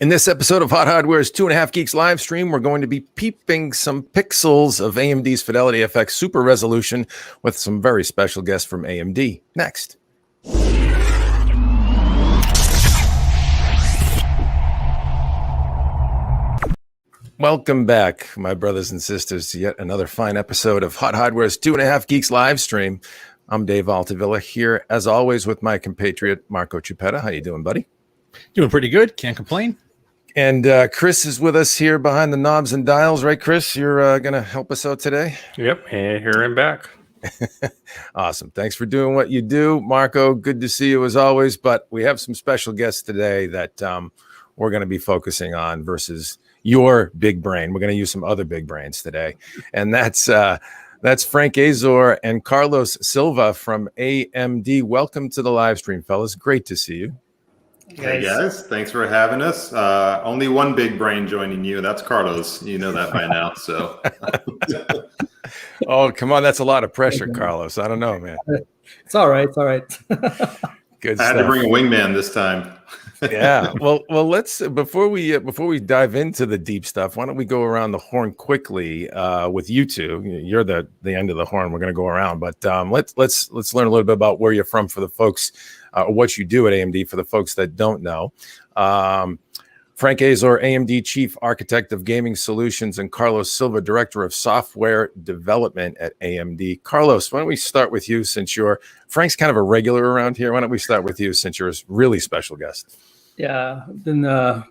In this episode of Hot Hardware's 2.5 Geeks live stream, we're going to be peeping some pixels of AMD's FidelityFX Super Resolution with some very special guests from AMD. Next. Welcome back, my brothers and sisters, to yet another fine episode of Hot Hardware's 2.5 Geeks live stream. I'm Dave Altavilla here, as always, with my compatriot, Marco Chiappetta. How you doing, buddy? Doing pretty good. Can't complain. And Chris is with us here behind the knobs and dials, right, Chris? You're going to help us out today? Yep, and here and back. Awesome. Thanks for doing what you do. Marco, good to see you as always, but we have some special guests today that we're going to be focusing on versus your big brain. We're going to use some other big brains today, and that's Frank Azor and Carlos Silva from AMD. Welcome to the live stream, fellas. Great to see you. Hey guys, thanks for having us. Only one big brain joining you. That's Carlos. You know that by now. So, oh come on, that's a lot of pressure, Carlos. I don't know, man. It's all right. It's all right. Good. I had to bring a wingman this time. Yeah. Well. Let's before we dive into the deep stuff. Why don't we go around the horn quickly with you two? You're the end of the horn. We're going to go around, but let's learn a little bit about where you're from for the folks. What you do at AMD for the folks that don't know. Frank Azor, AMD Chief Architect of Gaming Solutions, and Carlos Silva, Director of Software Development at AMD. Carlos, why don't we start with you since Frank's kind of a regular around here. Why don't we start with you since you're a really special guest? Yeah, I've been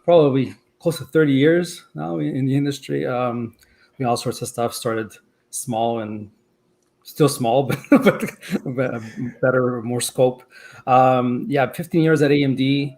probably close to 30 years now in the industry. All sorts of stuff, started small and still small, but better, more scope. 15 years at AMD,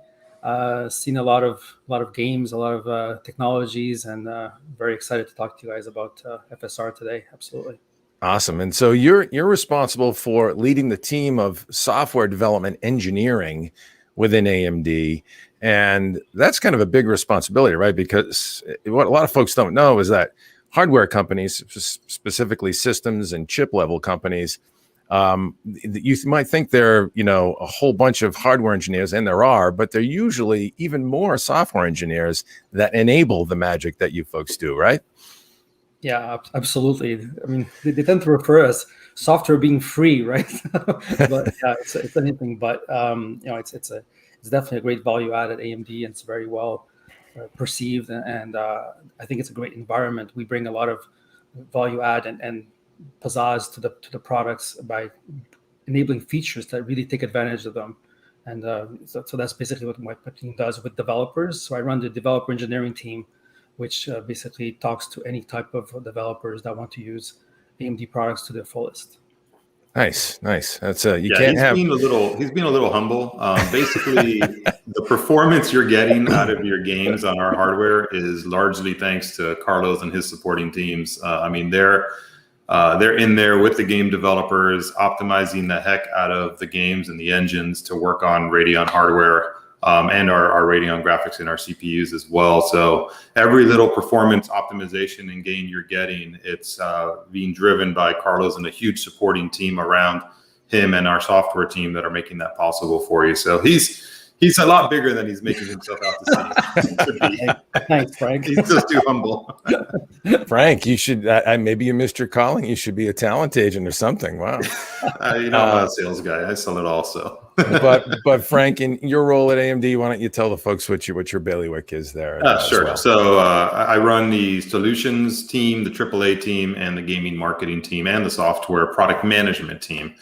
seen a lot of games, a lot of technologies, and very excited to talk to you guys about FSR today. Absolutely. Awesome. And so you're responsible for leading the team of software development engineering within AMD. And that's kind of a big responsibility, right? Because what a lot of folks don't know is that hardware companies, specifically systems and chip level companies, you might think they're, a whole bunch of hardware engineers, and there are, but they're usually even more software engineers that enable the magic that you folks do, right? Yeah, absolutely. I mean, they tend to refer as software being free, right? But yeah, it's anything but. It's definitely a great value add at AMD, and it's very well perceived, and I think it's a great environment. We bring a lot of value add and pizzazz to the products by enabling features that really take advantage of them, and so that's basically what my team does with developers. So I run the developer engineering team, which basically talks to any type of developers that want to use AMD products to their fullest. Nice. That's he's being a little humble. Basically, the performance you're getting out of your games on our hardware is largely thanks to Carlos and his supporting teams. They're in there with the game developers, optimizing the heck out of the games and the engines to work on Radeon hardware and our Radeon graphics and our CPUs as well. So every little performance optimization and gain you're getting, it's being driven by Carlos and a huge supporting team around him and our software team that are making that possible for you. So he's a lot bigger than he's making himself out to be. Thanks, Frank. He's just too humble. Frank, you should maybe you missed your calling. You should be a talent agent or something. Wow. I'm not a sales guy. I sell it also. but Frank, in your role at AMD, why don't you tell the folks what your bailiwick is there? Sure. Well. So I run the solutions team, the AAA team, and the gaming marketing team, and the software product management team.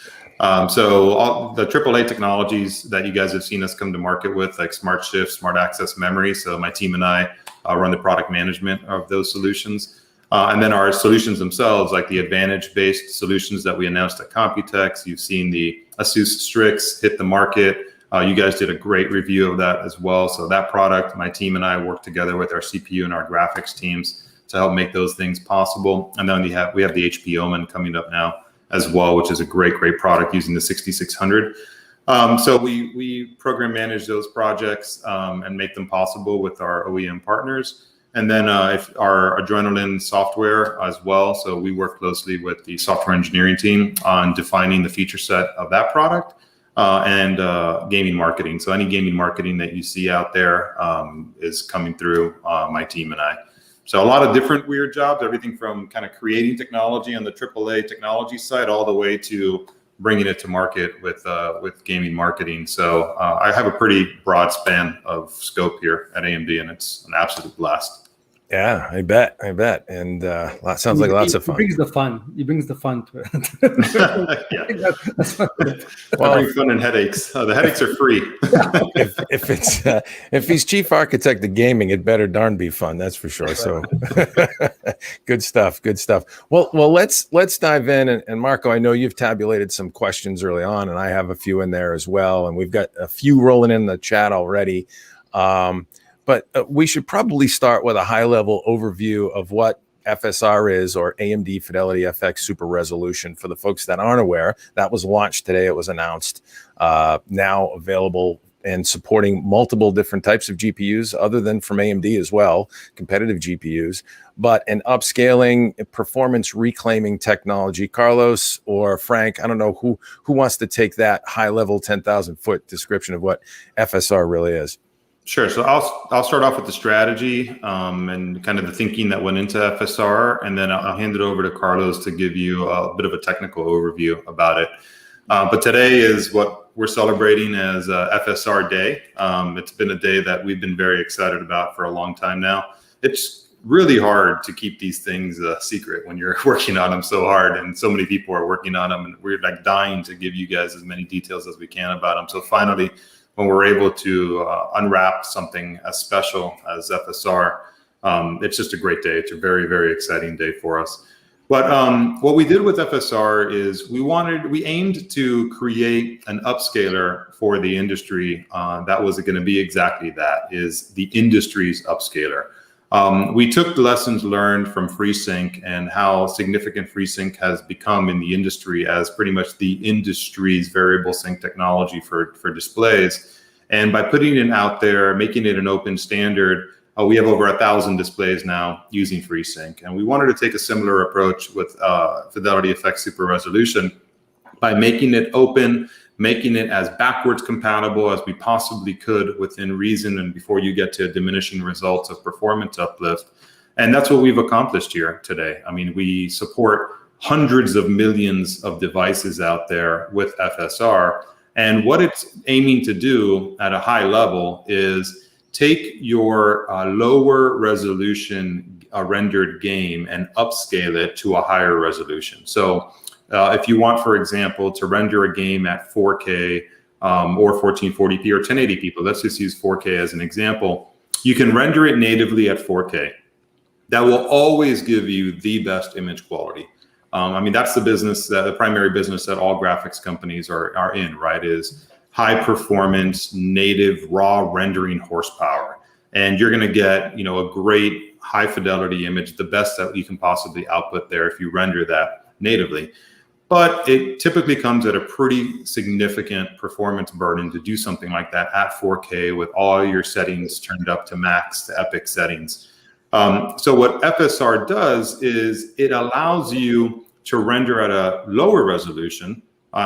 So all the AAA technologies that you guys have seen us come to market with, like Smart Shift, Smart Access Memory. So my team and I run the product management of those solutions. And then our solutions themselves, like the Advantage-based solutions that we announced at Computex. You've seen the Asus Strix hit the market. You guys did a great review of that as well. So that product, my team and I work together with our CPU and our graphics teams to help make those things possible. And then we have the HP Omen coming up now as well, which is a great product using the 6600. So we program manage those projects and make them possible with our OEM partners. And then if our Adrenaline software as well. So we work closely with the software engineering team on defining the feature set of that product. and gaming marketing. So any gaming marketing that you see out there is coming through my team and I. So a lot of different weird jobs, everything from kind of creating technology on the AAA technology side all the way to bringing it to market with gaming marketing. So I have a pretty broad span of scope here at AMD, and it's an absolute blast. Yeah, I bet. And sounds like lots of fun. He brings the fun. He brings the fun to it. Yeah. That's fun. Well, I bring fun and headaches. The headaches are free. if he's chief architect of gaming, it better darn be fun. That's for sure. So good stuff. Well, let's dive in. And Marco, I know you've tabulated some questions early on, and I have a few in there as well. And we've got a few rolling in the chat already. But we should probably start with a high-level overview of what FSR is, or AMD FidelityFX Super Resolution. For the folks that aren't aware, that was launched today. It was announced, now available and supporting multiple different types of GPUs other than from AMD as well, competitive GPUs, but an upscaling, performance reclaiming technology. Carlos or Frank, I don't know who wants to take that high-level 10,000-foot description of what FSR really is. Sure. So I'll start off with the strategy and kind of the thinking that went into FSR, and then I'll hand it over to Carlos to give you a bit of a technical overview about it. But today is what we're celebrating as FSR Day. It's been a day that we've been very excited about for a long time now. It's really hard to keep these things a secret when you're working on them so hard, and so many people are working on them, and we're like dying to give you guys as many details as we can about them. So finally, when we're able to unwrap something as special as FSR, it's just a great day. It's a very, very exciting day for us. But what we did with FSR is we aimed to create an upscaler for the industry that was going to be exactly that, is the industry's upscaler. We took the lessons learned from FreeSync and how significant FreeSync has become in the industry as pretty much the industry's variable sync technology for displays. And by putting it out there, making it an open standard, we have over 1,000 displays now using FreeSync. And we wanted to take a similar approach with FidelityFX Super Resolution by making it open, making it as backwards compatible as we possibly could within reason, and before you get to diminishing results of performance uplift. And that's what we've accomplished here today. I mean, we support hundreds of millions of devices out there with FSR. And what it's aiming to do at a high level is take your lower resolution rendered game and upscale it to a higher resolution. So if you want, for example, to render a game at 4K or 1440p or 1080p, but let's just use 4K as an example, you can render it natively at 4K. That will always give you the best image quality. I mean, that's the business, the primary business that all graphics companies are in, right? Is high performance, native, raw rendering horsepower. And you're going to get, a great high fidelity image, the best that you can possibly output there if you render that natively. But it typically comes at a pretty significant performance burden to do something like that at 4K with all your settings turned up to max, to epic settings. So what FSR does is it allows you to render at a lower resolution.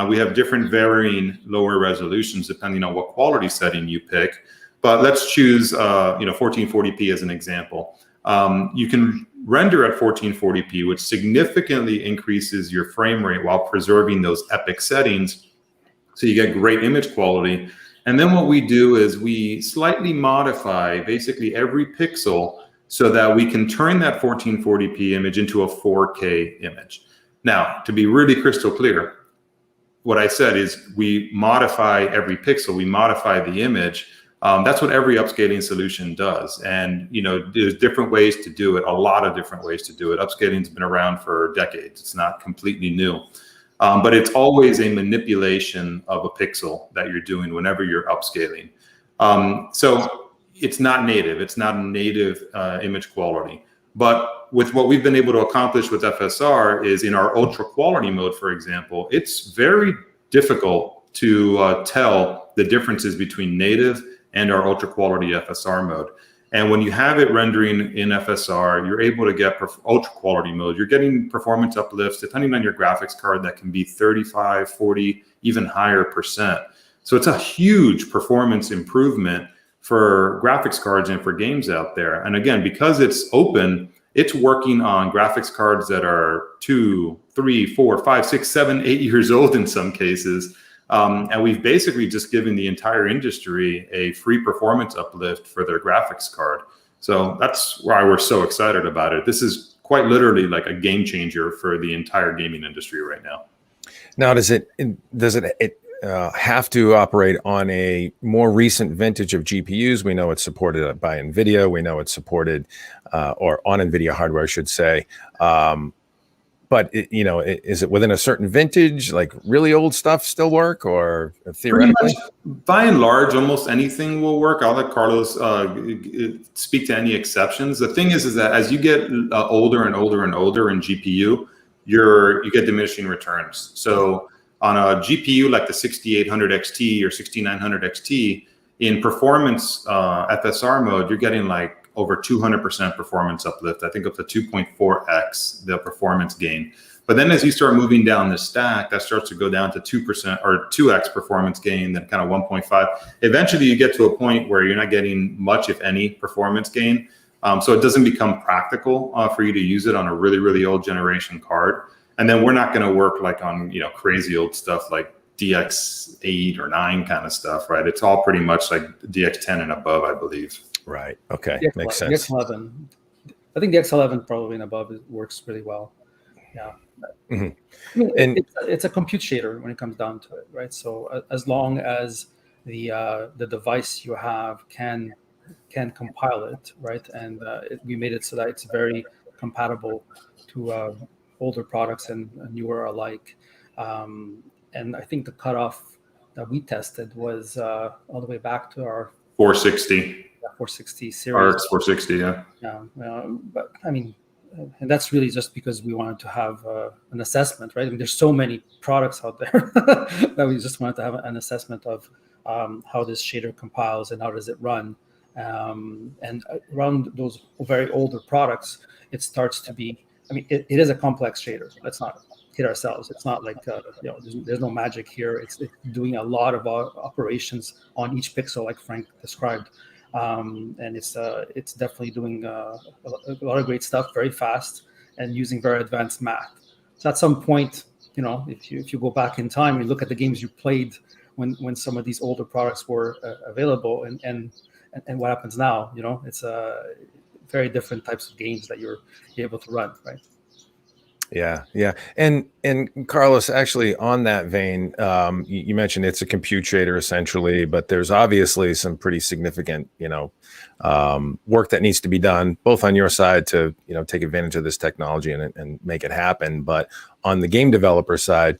We have different varying lower resolutions depending on what quality setting you pick. But let's choose 1440p as an example. You can render at 1440p, which significantly increases your frame rate while preserving those epic settings. So you get great image quality. And then what we do is we slightly modify basically every pixel so that we can turn that 1440p image into a 4K image. Now, to be really crystal clear, what I said is we modify every pixel, we modify the image. That's what every upscaling solution does. And there's different ways to do it, a lot of different ways to do it. Upscaling's been around for decades. It's not completely new. But it's always a manipulation of a pixel that you're doing whenever you're upscaling. So it's not native. It's not a native image quality. But with what we've been able to accomplish with FSR is in our ultra quality mode, for example, it's very difficult to tell the differences between native and our ultra quality FSR mode. And when you have it rendering in FSR, you're able to get ultra quality mode. You're getting performance uplifts, depending on your graphics card, that can be 35, 40, even higher percent. So it's a huge performance improvement for graphics cards and for games out there. And again, because it's open, it's working on graphics cards that are 2, 3, 4, 5, 6, 7, 8 years old in some cases. And we've basically just given the entire industry a free performance uplift for their graphics card. So that's why we're so excited about it. This is quite literally like a game changer for the entire gaming industry right now. Now, does it have to operate on a more recent vintage of GPUs? We know it's supported by NVIDIA. We know it's supported or on NVIDIA hardware, I should say. But is it within a certain vintage? Like really old stuff still work, or theoretically? By and large, almost anything will work. I'll let Carlos speak to any exceptions. The thing is that as you get older and older and older in GPU, you get diminishing returns. So on a GPU like the 6800 XT or 6900 XT, in performance FSR mode, you're getting like over 200% performance uplift. I think up to 2.4x the performance gain. But then as you start moving down the stack, that starts to go down to 2% or 2x performance gain, then kind of 1.5. Eventually you get to a point where you're not getting much, if any, performance gain. So it doesn't become practical for you to use it on a really, really old generation card. And then we're not going to work like on crazy old stuff like DX8 or 9 kind of stuff, right? It's all pretty much like DX10 and above, I believe. Right. Okay. DX11, Makes sense. DX11. I think DX11 probably and above works really well. Yeah. Mm-hmm. I mean, it's a compute shader when it comes down to it, right? So as long as the device you have can compile it, right? And we made it so that it's very compatible to older products and newer alike. And I think the cutoff that we tested was all the way back to our 460. 460 series. RX 460, yeah. Yeah, but I mean, and that's really just because we wanted to have an assessment, right? I mean, there's so many products out there that we just wanted to have an assessment of how this shader compiles and how does it run. And around those very older products, it starts to be, I mean, it is a complex shader. Let's not kid ourselves. It's not like, there's no magic here. It's doing a lot of operations on each pixel, like Frank described. And it's definitely doing a lot of great stuff very fast and using very advanced math. So at some point, if you go back in time, you look at the games you played when some of these older products were available, and what happens now, it's very different types of games that you're able to run, right? Yeah. And Carlos, actually, on that vein, you mentioned it's a compute shader essentially, but there's obviously some pretty significant, work that needs to be done, both on your side to, take advantage of this technology and make it happen. But on the game developer side,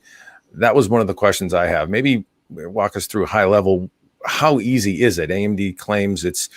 that was one of the questions I have. Maybe walk us through high level. How easy is it? AMD claims it's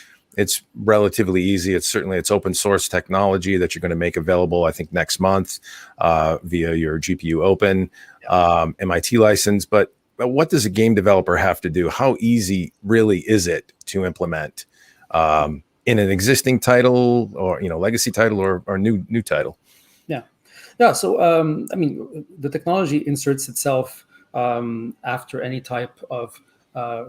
relatively easy. It's open source technology that you're going to make available, I think, next month via your GPU Open MIT license. But what does a game developer have to do? How easy really is it to implement in an existing title or legacy title or new title? Yeah. So I mean, the technology inserts itself after any type of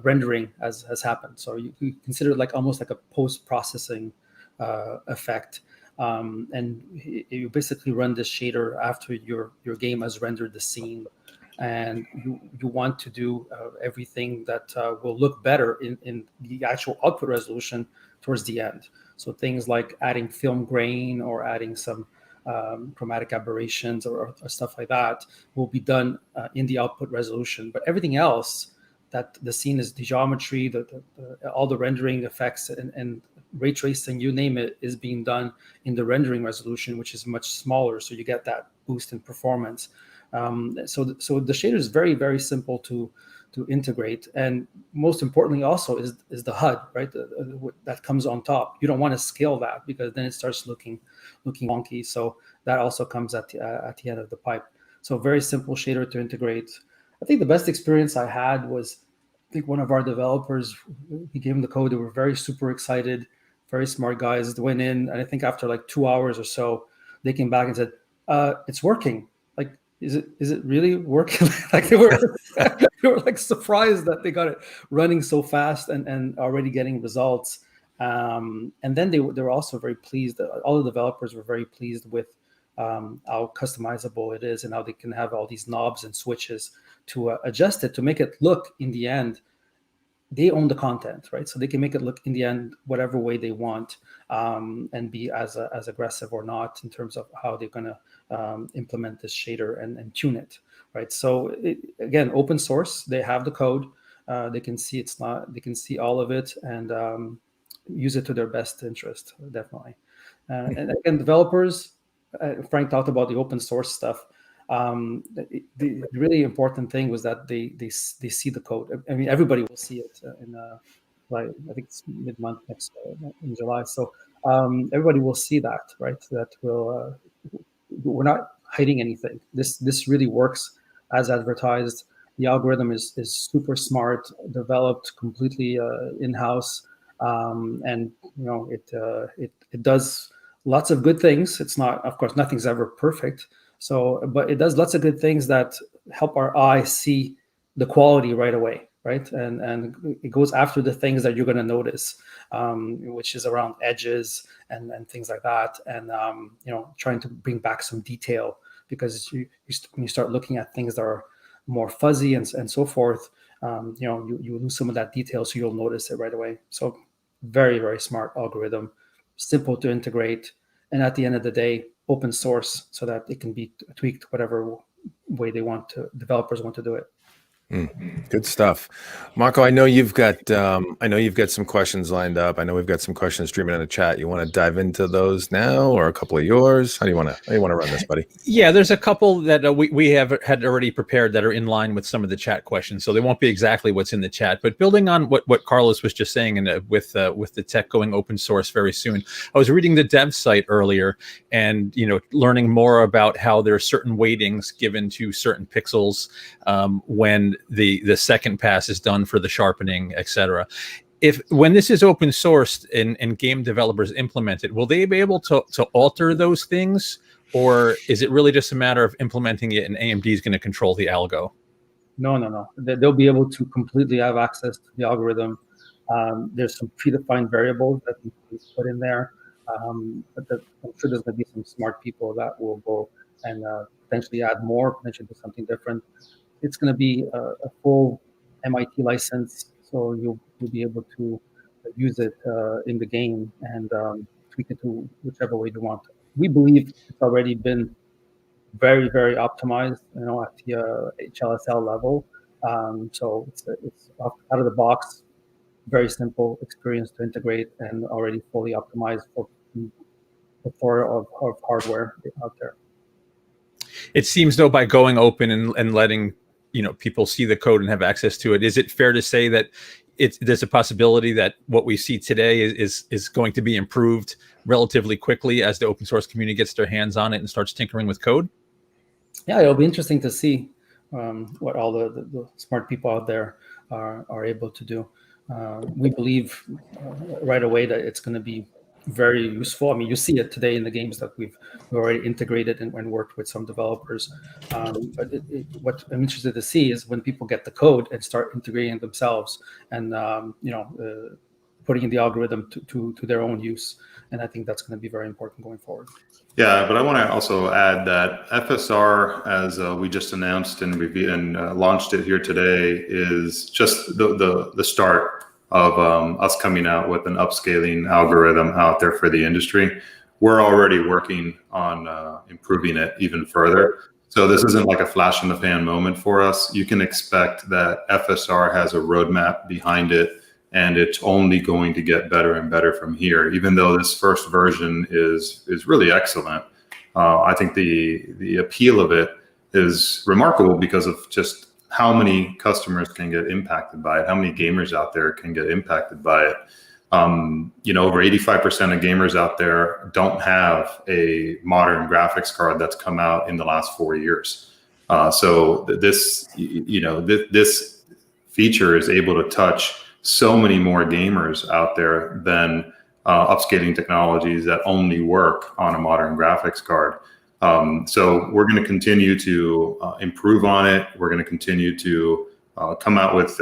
rendering has happened. So you consider it like almost like a post-processing effect. And you basically run this shader after your game has rendered the scene. And you want to do everything that will look better in the actual output resolution towards the end. So things like adding film grain or adding some chromatic aberrations or stuff like that will be done in the output resolution. But everything else, that the scene is the geometry, all the rendering effects and ray tracing, you name it, is being done in the rendering resolution, which is much smaller. So you get that boost in performance. So the shader is very, very simple to integrate. And most importantly also is the HUD, right? That comes on top. You don't want to scale that because then it starts looking wonky. So that also comes at the end of the pipe. So very simple shader to integrate. I think the best experience I had was, I think one of our developers, he gave him the code. They were very super excited very smart guys went in, and I think after like 2 hours or so, they came back and said, "It's working." Like, is it really working? Like they were they were like surprised that they got it running so fast and already getting results. And then they were also very pleased. All the developers were very pleased with how customizable it is and how they can have all these knobs and switches to adjust it to make it look, in the end, they own the content, right? So they can make it look, in the end, whatever way they want, and be as aggressive or not in terms of how they're going to implement this shader and tune it, right? So again, open source, they have the code, they can see they can see all of it and use it to their best interest, definitely. And again, developers, Frank talked about the open source stuff. The really important thing was that they see the code. I mean, everybody will see it in like, I think it's mid-month next in July. So everybody will see that, right? That will we're not hiding anything. This really works as advertised. The algorithm is super smart, developed completely in-house, and it does lots of good things. It's not, of course, nothing's ever perfect. So, but it does lots of good things that help our eye see the quality right away, right? And it goes after the things that you're going to notice, which is around edges and things like that, and trying to bring back some detail, because when you start looking at things that are more fuzzy and so forth, you lose some of that detail, so you'll notice it right away. So, very, very smart algorithm, simple to integrate, and at the end of the day, open source, so that it can be tweaked whatever way developers want to do it. Good stuff, Marco. I know you've got some questions lined up. I know we've got some questions streaming in the chat. You want to dive into those now, or a couple of yours? How do you want to run this, buddy? Yeah, there's a couple that we have had already prepared that are in line with some of the chat questions, so they won't be exactly what's in the chat. But building on what Carlos was just saying, and with the tech going open source very soon, I was reading the dev site earlier, and learning more about how there are certain weightings given to certain pixels when the second pass is done for the sharpening, etc. When this is open sourced and game developers implement it, will they be able to alter those things, or is it really just a matter of implementing it and AMD is going to control the algo? No. They'll be able to completely have access to the algorithm. There's some predefined variables that you can put in there, but I'm sure there's going to be some smart people that will go and potentially add more, potentially do something different. It's going to be a full MIT license, so you'll be able to use it in the game and tweak it to whichever way you want. We believe it's already been very, very optimized, at the HLSL level. So it's out of the box, very simple experience to integrate, and already fully optimized for plethora of hardware out there. It seems though, by going open and letting people see the code and have access to it, is it fair to say that there's a possibility that what we see today is going to be improved relatively quickly as the open source community gets their hands on it and starts tinkering with code? Yeah, it'll be interesting to see what all the smart people out there are able to do. We believe right away that it's going to be very useful. I mean, you see it today in the games that we've already integrated and worked with some developers. But what I'm interested to see is when people get the code and start integrating it themselves and putting in the algorithm to their own use. And I think that's going to be very important going forward. Yeah, but I want to also add that FSR, as we just announced and launched it here today, is just the start of us coming out with an upscaling algorithm out there for the industry. We're already working on improving it even further. So this isn't like a flash in the pan moment for us. You can expect that FSR has a roadmap behind it, and it's only going to get better and better from here. Even though this first version is really excellent, I think the appeal of it is remarkable because of just how many customers can get impacted by it, how many gamers out there can get impacted by it. Over 85% of gamers out there don't have a modern graphics card that's come out in the last 4 years. So this feature is able to touch so many more gamers out there than upscaling technologies that only work on a modern graphics card. So we're going to continue to improve on it. We're going to continue to come out with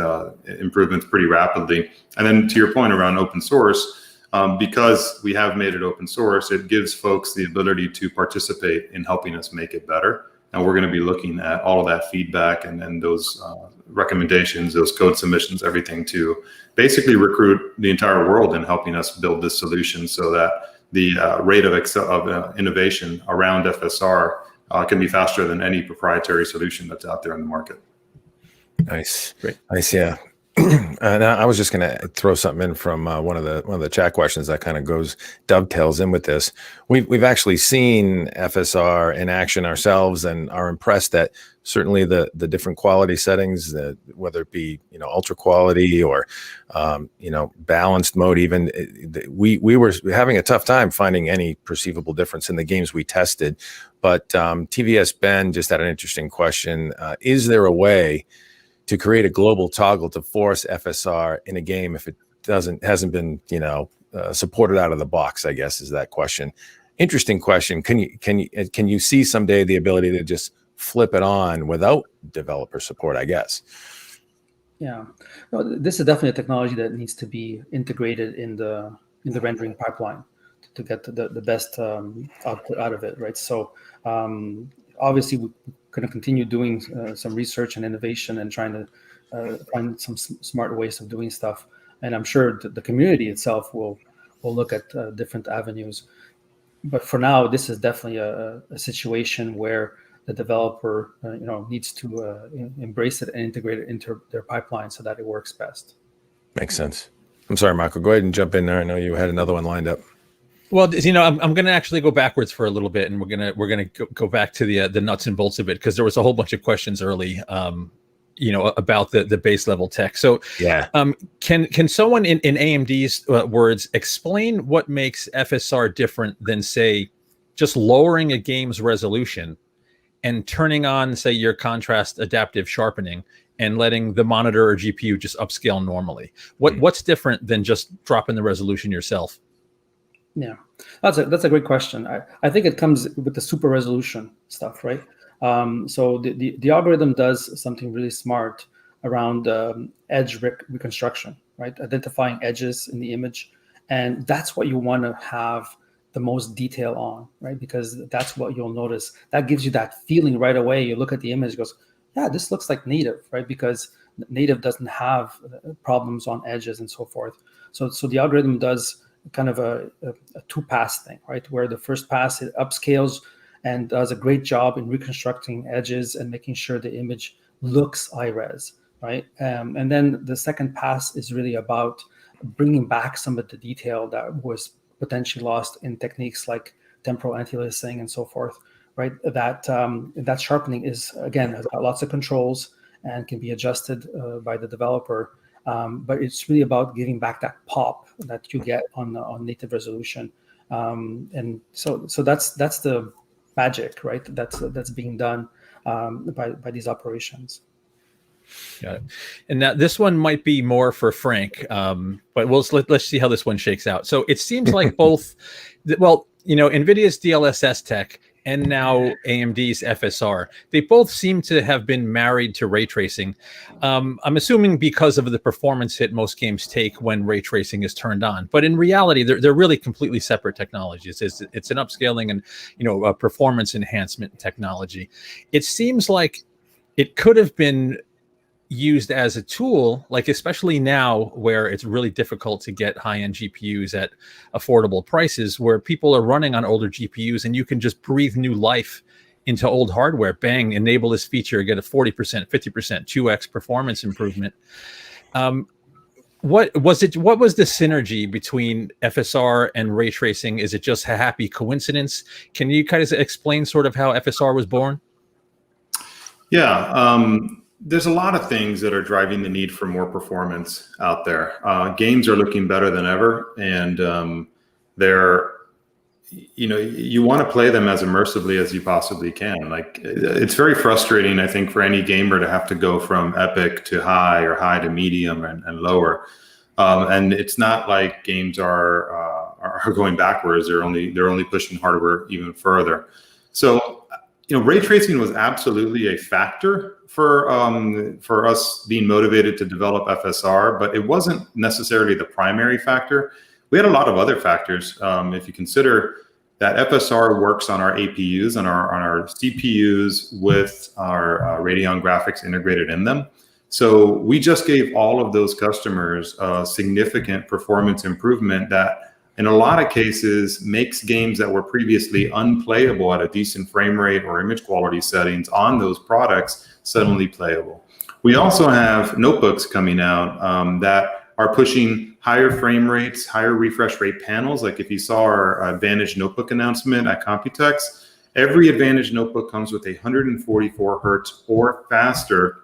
improvements pretty rapidly. And then to your point around open source, because we have made it open source, it gives folks the ability to participate in helping us make it better. And we're going to be looking at all of that feedback and those recommendations, those code submissions, everything to basically recruit the entire world in helping us build this solution so that the rate of innovation around FSR can be faster than any proprietary solution that's out there in the market. Nice. Great. Nice. Yeah. And I was just going to throw something in from one of the chat questions that kind of dovetails in with this. We've actually seen FSR in action ourselves and are impressed that certainly the different quality settings, whether it be ultra quality or balanced mode, even we were having a tough time finding any perceivable difference in the games we tested. But TVS Ben just had an interesting question: is there a way to create a global toggle to force FSR in a game if it hasn't been supported out of the box? I guess is that question. Interesting question. Can you see someday the ability to just flip it on without developer support? I guess. Yeah, no, this is definitely a technology that needs to be integrated in the rendering pipeline to get the best output out of it, right? So obviously we're going to continue doing some research and innovation and trying to find some smart ways of doing stuff. And I'm sure the community itself will look at different avenues. But for now, this is definitely a situation where the developer needs to embrace it and integrate it into their pipeline so that it works best. Makes sense. I'm sorry, Michael. Go ahead and jump in there. I know you had another one lined up. Well, I'm going to actually go backwards for a little bit, and we're gonna go back to the nuts and bolts of it, because there was a whole bunch of questions early, about the base level tech. So, yeah, can someone in AMD's words explain what makes FSR different than, say, just lowering a game's resolution and turning on, say, your contrast adaptive sharpening and letting the monitor or GPU just upscale normally? What's different than just dropping the resolution yourself? Yeah, that's a great question. I think it comes with the super resolution stuff, right? So the algorithm does something really smart around edge reconstruction, right? Identifying edges in the image, and that's what you want to have the most detail on, right? Because that's what you'll notice. That gives you that feeling right away. You look at the image, goes, yeah, this looks like native, right? Because native doesn't have problems on edges and so forth. So the algorithm does kind of a two-pass thing, right? Where the first pass, it upscales and does a great job in reconstructing edges and making sure the image looks high-res, right? And then the second pass is really about bringing back some of the detail that was potentially lost in techniques like temporal anti-aliasing and so forth, right? That sharpening is, again, has got lots of controls and can be adjusted by the developer. But it's really about giving back that pop that you get on native resolution, and so that's the magic, right? That's being done by these operations. Got it. And now this one might be more for Frank, but let's see how this one shakes out. So it seems like both, NVIDIA's DLSS tech and now AMD's FSR, they both seem to have been married to ray tracing. I'm assuming because of the performance hit most games take when ray tracing is turned on. But in reality, they're really completely separate technologies. It's an upscaling and a performance enhancement technology. It seems like it could have been used as a tool, like especially now where it's really difficult to get high-end GPUs at affordable prices, where people are running on older GPUs and you can just breathe new life into old hardware. Bang, enable this feature, get a 40%, 50%, 2x performance improvement. What was the synergy between FSR and ray tracing? Is it just a happy coincidence? Can you kind of explain sort of how FSR was born? Yeah. There's a lot of things that are driving the need for more performance out there. Games are looking better than ever, and you want to play them as immersively as you possibly can. Like, it's very frustrating, I think, for any gamer to have to go from epic to high or high to medium and lower. And it's not like games are are going backwards. They're only pushing hardware even further. So, ray tracing was absolutely a factor for us being motivated to develop FSR, but it wasn't necessarily the primary factor. We had a lot of other factors. If you consider that FSR works on our APUs, on our CPUs with our Radeon graphics integrated in them. So we just gave all of those customers a significant performance improvement that in a lot of cases makes games that were previously unplayable at a decent frame rate or image quality settings on those products suddenly playable. We also have notebooks coming out that are pushing higher frame rates, higher refresh rate panels. Like if you saw our Advantage notebook announcement at Computex, every Advantage notebook comes with a 144 hertz or faster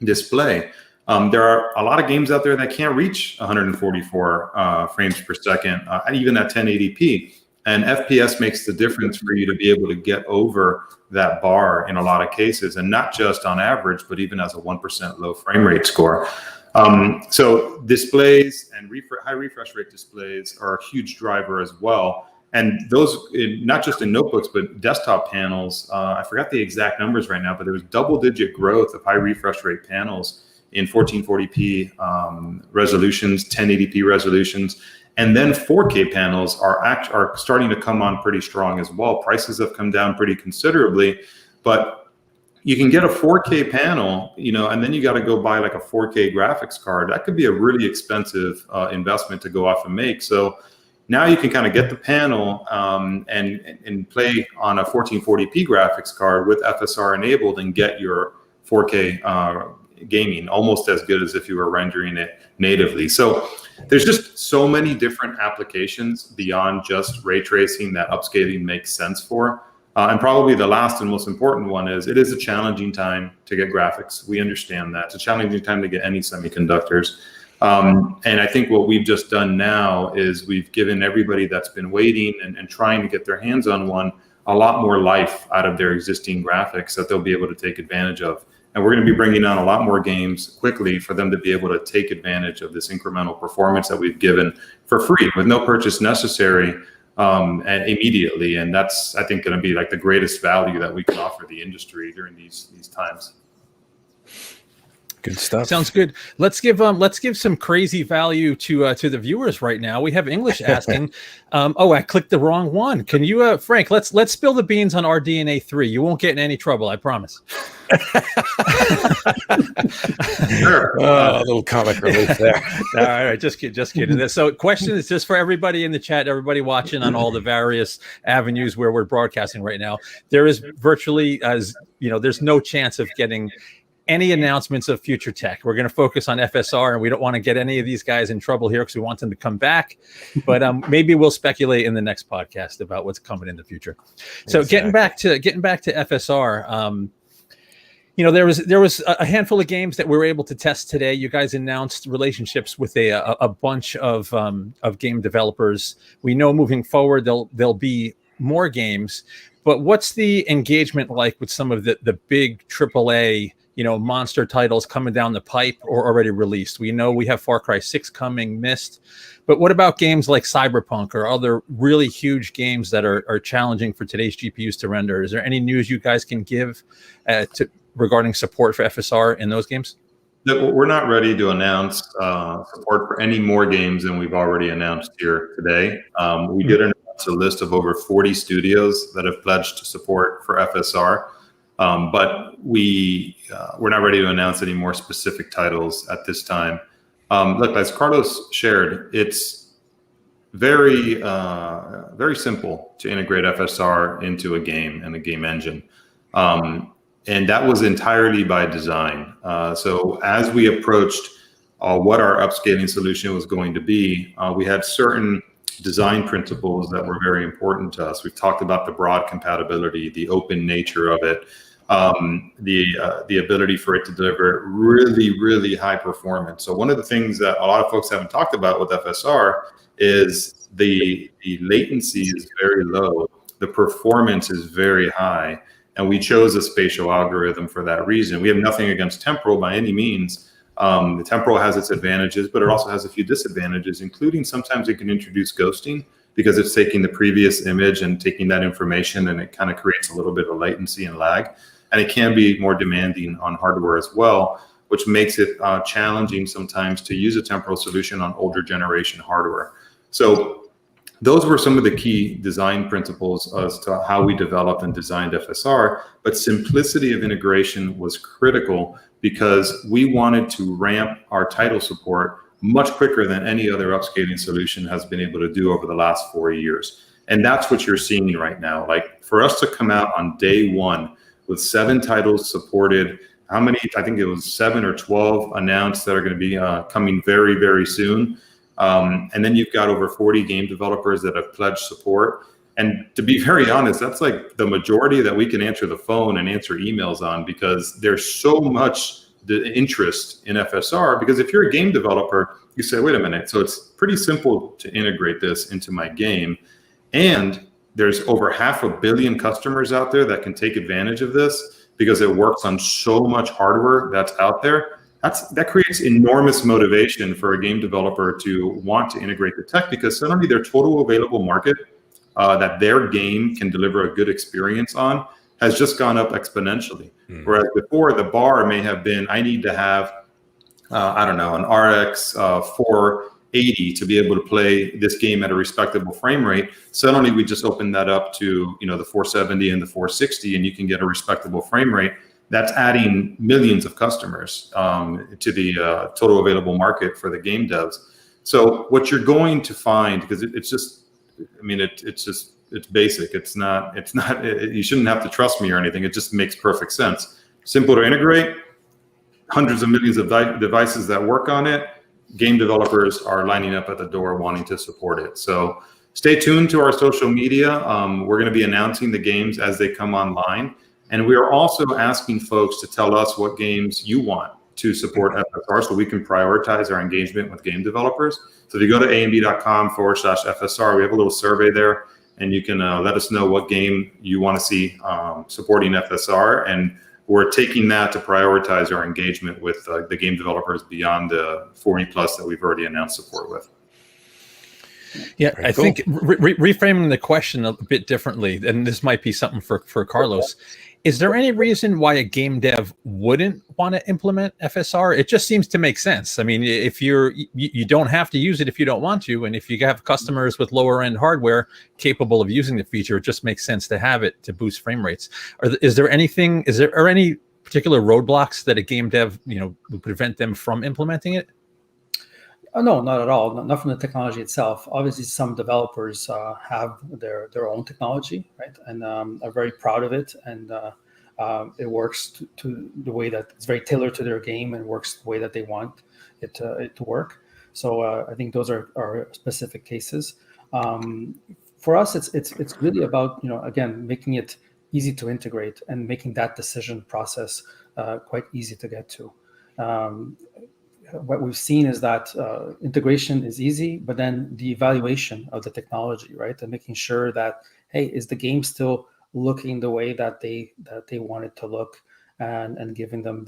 display. There are a lot of games out there that can't reach 144 frames per second, even at 1080p. And FPS makes the difference for you to be able to get over that bar in a lot of cases, and not just on average, but even as a 1% low frame rate score. So displays and high refresh rate displays are a huge driver as well. And those, not just in notebooks, but desktop panels, I forgot the exact numbers right now, but there was double-digit growth of high refresh rate panels in 1440p resolutions, 1080p resolutions. And then 4K panels are starting to come on pretty strong as well. Prices have come down pretty considerably, but you can get a 4K panel, and then you got to go buy like a 4K graphics card. That could be a really expensive investment to go off and make. So now you can kind of get the panel and play on a 1440p graphics card with FSR enabled and get your 4K gaming almost as good as if you were rendering it natively. So there's just so many different applications beyond just ray tracing that upscaling makes sense for. And probably the last and most important one is it is a challenging time to get graphics. We understand that. It's a challenging time to get any semiconductors. And I think what we've just done now is we've given everybody that's been waiting and trying to get their hands on one a lot more life out of their existing graphics that they'll be able to take advantage of. And we're going to be bringing on a lot more games quickly for them to be able to take advantage of this incremental performance that we've given for free with no purchase necessary and immediately. And that's, I think, going to be like the greatest value that we can offer the industry during these times. Good stuff. Sounds good. Let's give some crazy value to the viewers right now. We have English asking. Oh, I clicked the wrong one. Can you, Frank? Let's spill the beans on RDNA 3. You won't get in any trouble, I promise. Sure. A little comic relief there. All right, just kidding. So, question is just for everybody in the chat, everybody watching on all the various avenues where we're broadcasting right now. There is virtually, there's no chance of getting any announcements of future tech. We're going to focus on FSR, and we don't want to get any of these guys in trouble here because we want them to come back. But maybe we'll speculate in the next podcast about what's coming in the future. So getting back to FSR, there was a handful of games that we were able to test today. You guys announced relationships with a bunch of game developers. We know moving forward there'll be more games. But what's the engagement like with some of the big AAA monster titles coming down the pipe or already released? We know we have Far Cry 6 coming, Myst, but what about games like Cyberpunk or other really huge games that are challenging for today's GPUs to render? Is there any news you guys can give regarding support for FSR in those games? We're not ready to announce support for any more games than we've already announced here today. We did announce a list of over 40 studios that have pledged support for FSR. But we're not ready to announce any more specific titles at this time. Look, as Carlos shared, it's very, very simple to integrate FSR into a game and a game engine. And that was entirely by design. So as we approached what our upscaling solution was going to be, we had certain design principles that were very important to us. We've talked about the broad compatibility, the open nature of it, the ability for it to deliver really, really high performance. So one of the things that a lot of folks haven't talked about with FSR is the latency is very low. The performance is very high. And we chose a spatial algorithm for that reason. We have nothing against temporal by any means. The temporal has its advantages, but it also has a few disadvantages, including sometimes it can introduce ghosting because it's taking the previous image and taking that information, and it kind of creates a little bit of latency and lag. And it can be more demanding on hardware as well, which makes it challenging sometimes to use a temporal solution on older generation hardware. So those were some of the key design principles as to how we developed and designed FSR, but simplicity of integration was critical because we wanted to ramp our title support much quicker than any other upscaling solution has been able to do over the last 4 years. And that's what you're seeing right now. Like, for us to come out on day one with 7 titles supported, how many? I think it was 7 or 12 announced that are going to be coming very, very soon. And then you've got over 40 game developers that have pledged support. And to be very honest, that's like the majority that we can answer the phone and answer emails on, because there's so much interest in FSR. Because if you're a game developer, you say, wait a minute, so it's pretty simple to integrate this into my game. And there's over 500 million customers out there that can take advantage of this because it works on so much hardware that's out there. That creates enormous motivation for a game developer to want to integrate the tech, because suddenly their total available market that their game can deliver a good experience on has just gone up exponentially. Whereas before, the bar may have been, I need to have, I don't know, an RX 480 to be able to play this game at a respectable frame rate. Suddenly we just open that up to, you know, the 470 and the 460, and you can get a respectable frame rate. That's adding millions of customers to the total available market for the game devs. So what you're going to find, because it's just, I mean, it's basic. It's not, you shouldn't have to trust me or anything. It just makes perfect sense. Simple to integrate, hundreds of millions of devices that work on it. Game developers are lining up at the door wanting to support it. So stay tuned to our social media. We're going to be announcing the games as they come online. And we are also asking folks to tell us what games you want to support FSR, so we can prioritize our engagement with game developers. So if you go to amd.com/FSR, we have a little survey there, and you can let us know what game you want to see supporting FSR. And we're taking that to prioritize our engagement with the game developers beyond the 40 plus that we've already announced support with. Yeah, I think reframing the question a bit differently, and this might be something for Carlos. Is there any reason why a game dev wouldn't want to implement FSR? It just seems to make sense. I mean, if you don't have to use it if you don't want to, and if you have customers with lower end hardware capable of using the feature, it just makes sense to have it to boost frame rates. Is there any particular roadblocks that a game dev, would prevent them from implementing it? No, not at all. Not from the technology itself. Obviously, some developers have their own technology, right, and are very proud of it, and it works to the way that it's very tailored to their game and works the way that they want it to work. So I think those are specific cases. For us, it's really about again making it easy to integrate and making that decision process quite easy to get to. What we've seen is that integration is easy, but then the evaluation of the technology, right, and making sure that, hey, is the game still looking the way that they want it to look, and giving them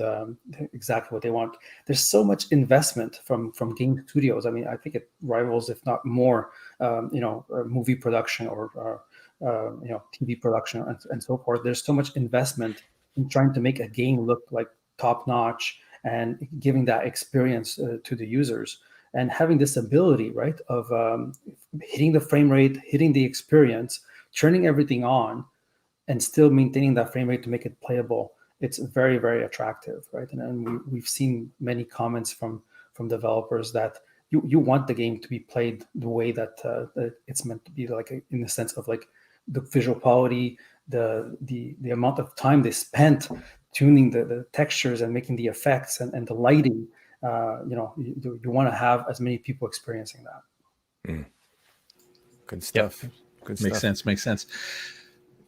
exactly what they want. There's so much investment from game studios. I mean, I think it rivals, if not more, movie production or TV production and so forth. There's so much investment in trying to make a game look like top notch, and giving that experience to the users, and having this ability, right, of hitting the frame rate, hitting the experience, turning everything on, and still maintaining that frame rate to make it playable. It's very, very attractive, right? And we've seen many comments from developers that you want the game to be played the way that it's meant to be, like in the sense of like the visual quality, the amount of time they spent tuning the textures and making the effects and the lighting. You want to have as many people experiencing that. Good stuff. Yep. Good stuff. Makes sense.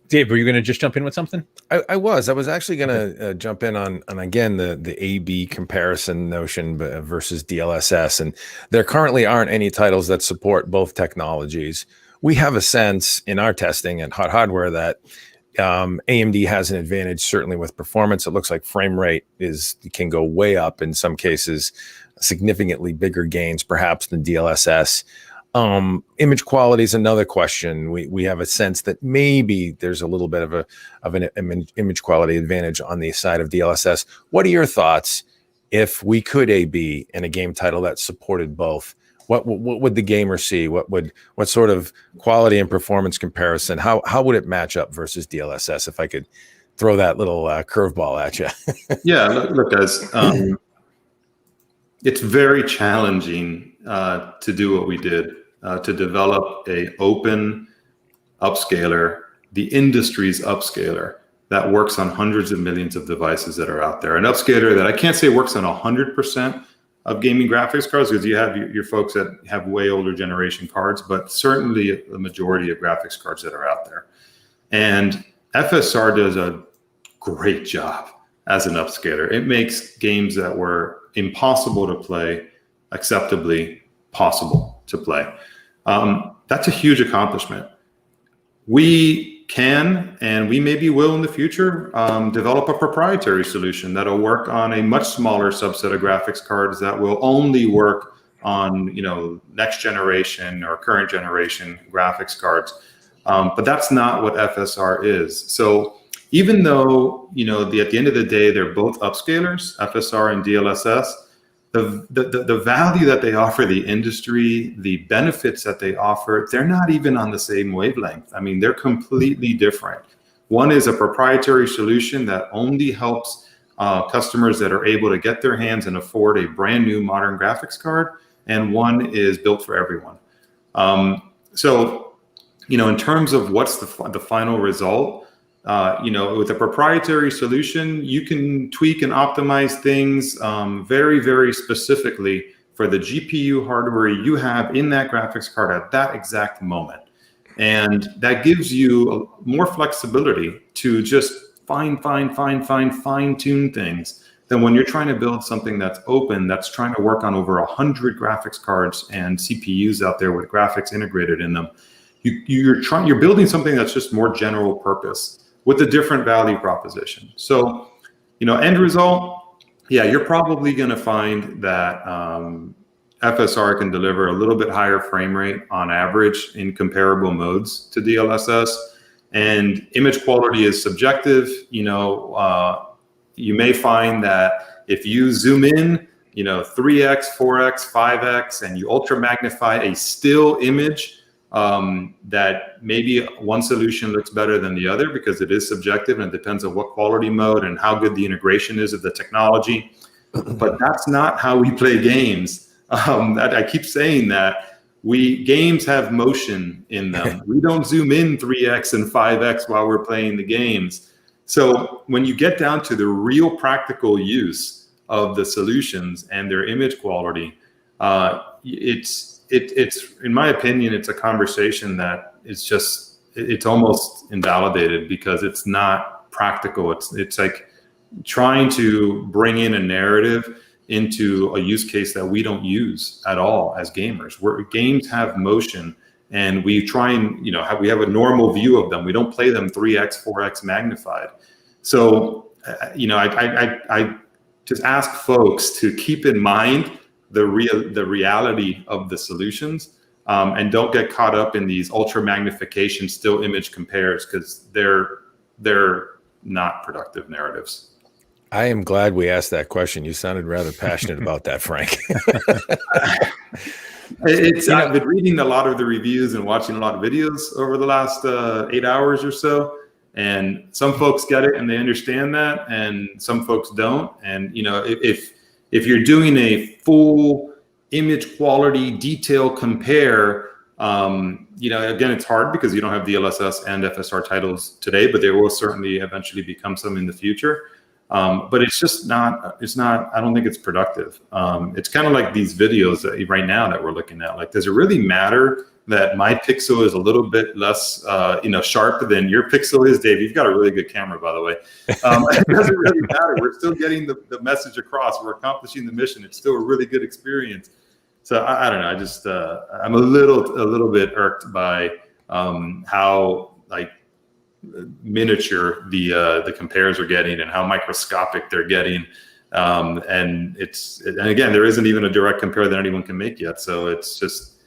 Dave, were you going to just jump in with something? I was actually going to jump in on again the A/B comparison notion versus DLSS, and there currently aren't any titles that support both technologies. We have a sense in our testing at Hot Hardware that AMD has an advantage, certainly with performance. It looks like frame rate can go way up in some cases, significantly bigger gains perhaps than DLSS. Image quality is another question. We have a sense that maybe there's a little bit of an image quality advantage on the side of DLSS. What are your thoughts if we could AB in a game title that supported both? What would the gamer see? What sort of quality and performance comparison? How would it match up versus DLSS? If I could throw that little curveball at you. Yeah, look guys, it's very challenging to do what we did, to develop a open upscaler, the industry's upscaler that works on hundreds of millions of devices that are out there. An upscaler that I can't say works on 100% of gaming graphics cards, because you have your folks that have way older generation cards, but certainly the majority of graphics cards that are out there. And FSR does a great job as an upscaler. It makes games that were impossible to play acceptably possible to play. That's a huge accomplishment. We can, and we maybe will in the future, develop a proprietary solution that'll work on a much smaller subset of graphics cards that will only work on, next generation or current generation graphics cards. But that's not what FSR is. So even though, at the end of the day, they're both upscalers, FSR and DLSS, the value that they offer the industry, the benefits that they offer, they're not even on the same wavelength. I mean, they're completely different. One is a proprietary solution that only helps customers that are able to get their hands and afford a brand new modern graphics card, and one is built for everyone. So, in terms of what's the final result, with a proprietary solution, you can tweak and optimize things very, very specifically for the GPU hardware you have in that graphics card at that exact moment. And that gives you more flexibility to just fine-tune things than when you're trying to build something that's open, that's trying to work on over 100 graphics cards and CPUs out there with graphics integrated in them. You're building something that's just more general purpose with a different value proposition. So, end result, yeah, you're probably going to find that FSR can deliver a little bit higher frame rate on average in comparable modes to DLSS. And image quality is subjective. You may find that if you zoom in, 3x, 4x, 5x, and you ultra magnify a still image, that maybe one solution looks better than the other because it is subjective and it depends on what quality mode and how good the integration is of the technology. But that's not how we play games. I keep saying that games have motion in them. We don't zoom in 3x and 5x while we're playing the games. So when you get down to the real practical use of the solutions and their image quality, it's in my opinion, it's a conversation that it's almost invalidated because it's not practical. It's like trying to bring in a narrative into a use case that we don't use at all as gamers. Games have motion, and we try and we have a normal view of them. We don't play them 3x, 4x magnified. So I just ask folks to keep in mind the reality of the solutions, and don't get caught up in these ultra magnification still image compares, because they're not productive narratives. I am glad we asked that question. You sounded rather passionate about that, Frank. I've been reading a lot of the reviews and watching a lot of videos over the last 8 hours or so, and some folks get it and they understand that, and some folks don't. And if you're doing a full image quality detail compare, again, it's hard because you don't have DLSS and FSR titles today, but there will certainly eventually become some in the future. But it's just not, I don't think it's productive. It's kind of like these videos that right now that we're looking at. Like, does it really matter that my pixel is a little bit less, sharp than your pixel is? Dave, you've got a really good camera, by the way. It doesn't really matter. We're still getting the message across. We're accomplishing the mission. It's still a really good experience. So I don't know. I just, I'm a little bit irked by how miniature the compares are getting and how microscopic they're getting. And again, there isn't even a direct compare that anyone can make yet. So it's just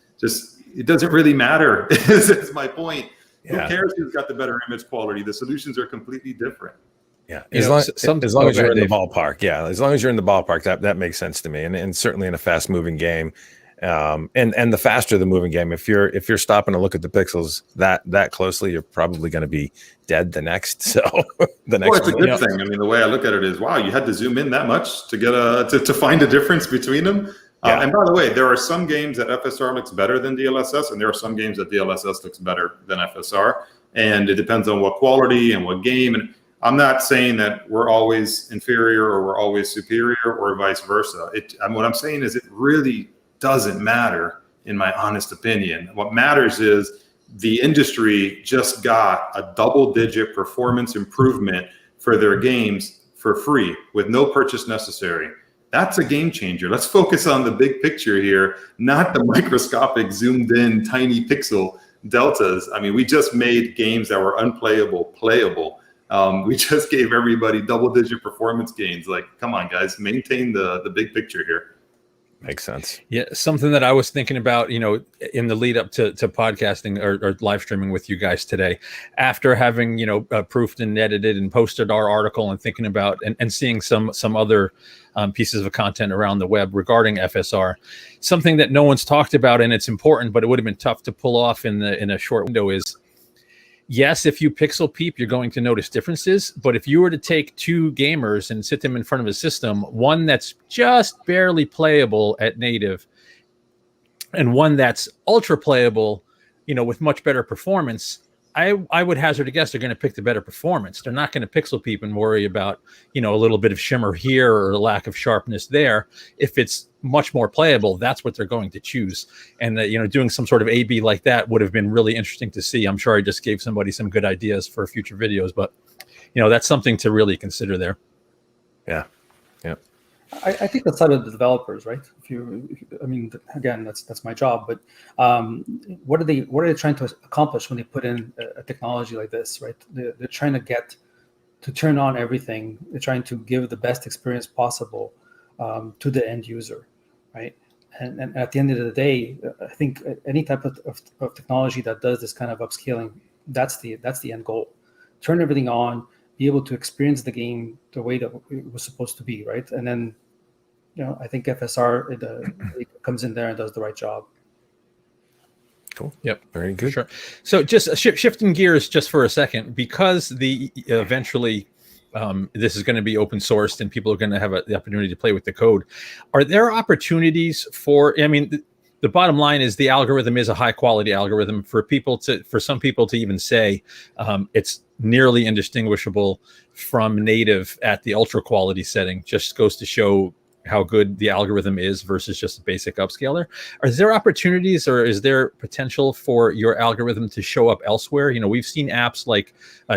it doesn't really matter. Is my point. Yeah. Who cares who's got the better image quality? The solutions are completely different. Yeah, You as know, long, some- as, long oh, as go you're ahead, in the Dave. ballpark. Yeah, as long as you're in the ballpark, that makes sense to me. And certainly in a fast moving game, and the faster the moving game, if you're stopping to look at the pixels that closely, you're probably going to be dead the next. So the next. Well, it's a good thing. I mean, the way I look at it is, wow, you had to zoom in that much to get to find a difference between them. Yeah. And by the way, there are some games that FSR looks better than DLSS, and there are some games that DLSS looks better than FSR. And it depends on what quality and what game. And I'm not saying that we're always inferior or we're always superior or vice versa. What I'm saying is it really doesn't matter, in my honest opinion. What matters is the industry just got a double-digit performance improvement for their games for free with no purchase necessary. That's a game changer. Let's focus on the big picture here, not the microscopic zoomed in tiny pixel deltas. I mean, we just made games that were unplayable playable. We just gave everybody double-digit performance gains. Like, come on, guys, maintain the big picture here. Makes sense. Yeah, something that I was thinking about, you know, in the lead up to podcasting or live streaming with you guys today, after having, you know, proofed and edited and posted our article and thinking about and seeing some other pieces of content around the web regarding FSR, something that no one's talked about and it's important, but it would have been tough to pull off in a short window is, yes, if you pixel peep, you're going to notice differences. But if you were to take two gamers and sit them in front of a system, one that's just barely playable at native and one that's ultra playable, you know, with much better performance, I would hazard a guess they're going to pick the better performance. They're not going to pixel peep and worry about, you know, a little bit of shimmer here or a lack of sharpness there. If it's much more playable, that's what they're going to choose. And, you know, doing some sort of A/B like that would have been really interesting to see. I'm sure I just gave somebody some good ideas for future videos, but, you know, that's something to really consider there. Yeah. Yeah. I think that's out of the developers, right? I mean, again, that's my job. But what are they trying to accomplish when they put in a technology like this, right? They're trying to turn on everything. They're trying to give the best experience possible to the end user, right? And at the end of the day, I think any type of technology that does this kind of upscaling, that's the end goal. Turn everything on, be able to experience the game the way that it was supposed to be, right? And then, you know, I think FSR it comes in there and does the right job. Cool. Yep. Very good. Sure. So just shifting gears just for a second, because eventually this is going to be open sourced and people are going to have the opportunity to play with the code. Are there opportunities for, I mean, the bottom line is the algorithm is a high quality algorithm for some people to even say it's nearly indistinguishable from native at the ultra quality setting. Just goes to show how good the algorithm is versus just a basic upscaler. Is there opportunities or is there potential for your algorithm to show up elsewhere? You know, we've seen apps like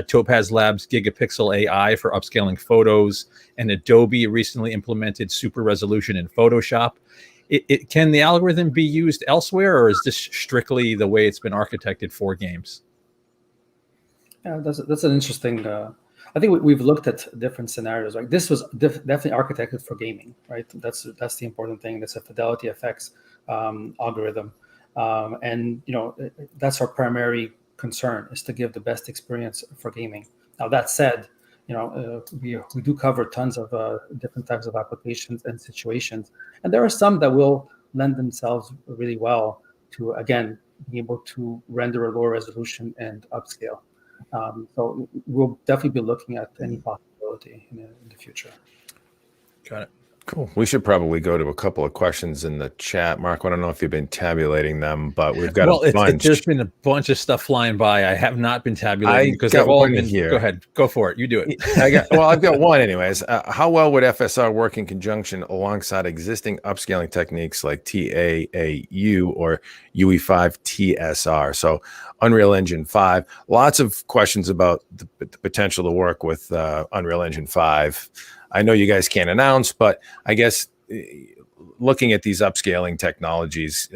Topaz Labs Gigapixel AI for upscaling photos, and Adobe recently implemented Super Resolution in Photoshop. Can the algorithm be used elsewhere, or is this strictly the way it's been architected for games? Yeah, that's an interesting. I think we've looked at different scenarios. Like this was definitely architected for gaming, right? That's the important thing. That's a FidelityFX algorithm, and you know that's our primary concern is to give the best experience for gaming. Now that said, you know we do cover tons of different types of applications and situations, and there are some that will lend themselves really well to again being able to render a lower resolution and upscale. So we'll definitely be looking at any possibility in the future. Got it. Cool. We should probably go to a couple of questions in the chat. Mark, I don't know if you've been tabulating them, but we've got a bunch. There's been a bunch of stuff flying by. I have not been tabulating because they've all been here. Go ahead. Go for it. You do it. I've got one anyways. How well would FSR work in conjunction alongside existing upscaling techniques like TAAU or UE5 TSR? So Unreal Engine 5. Lots of questions about the potential to work with Unreal Engine 5. I know you guys can't announce, but I guess looking at these upscaling technologies,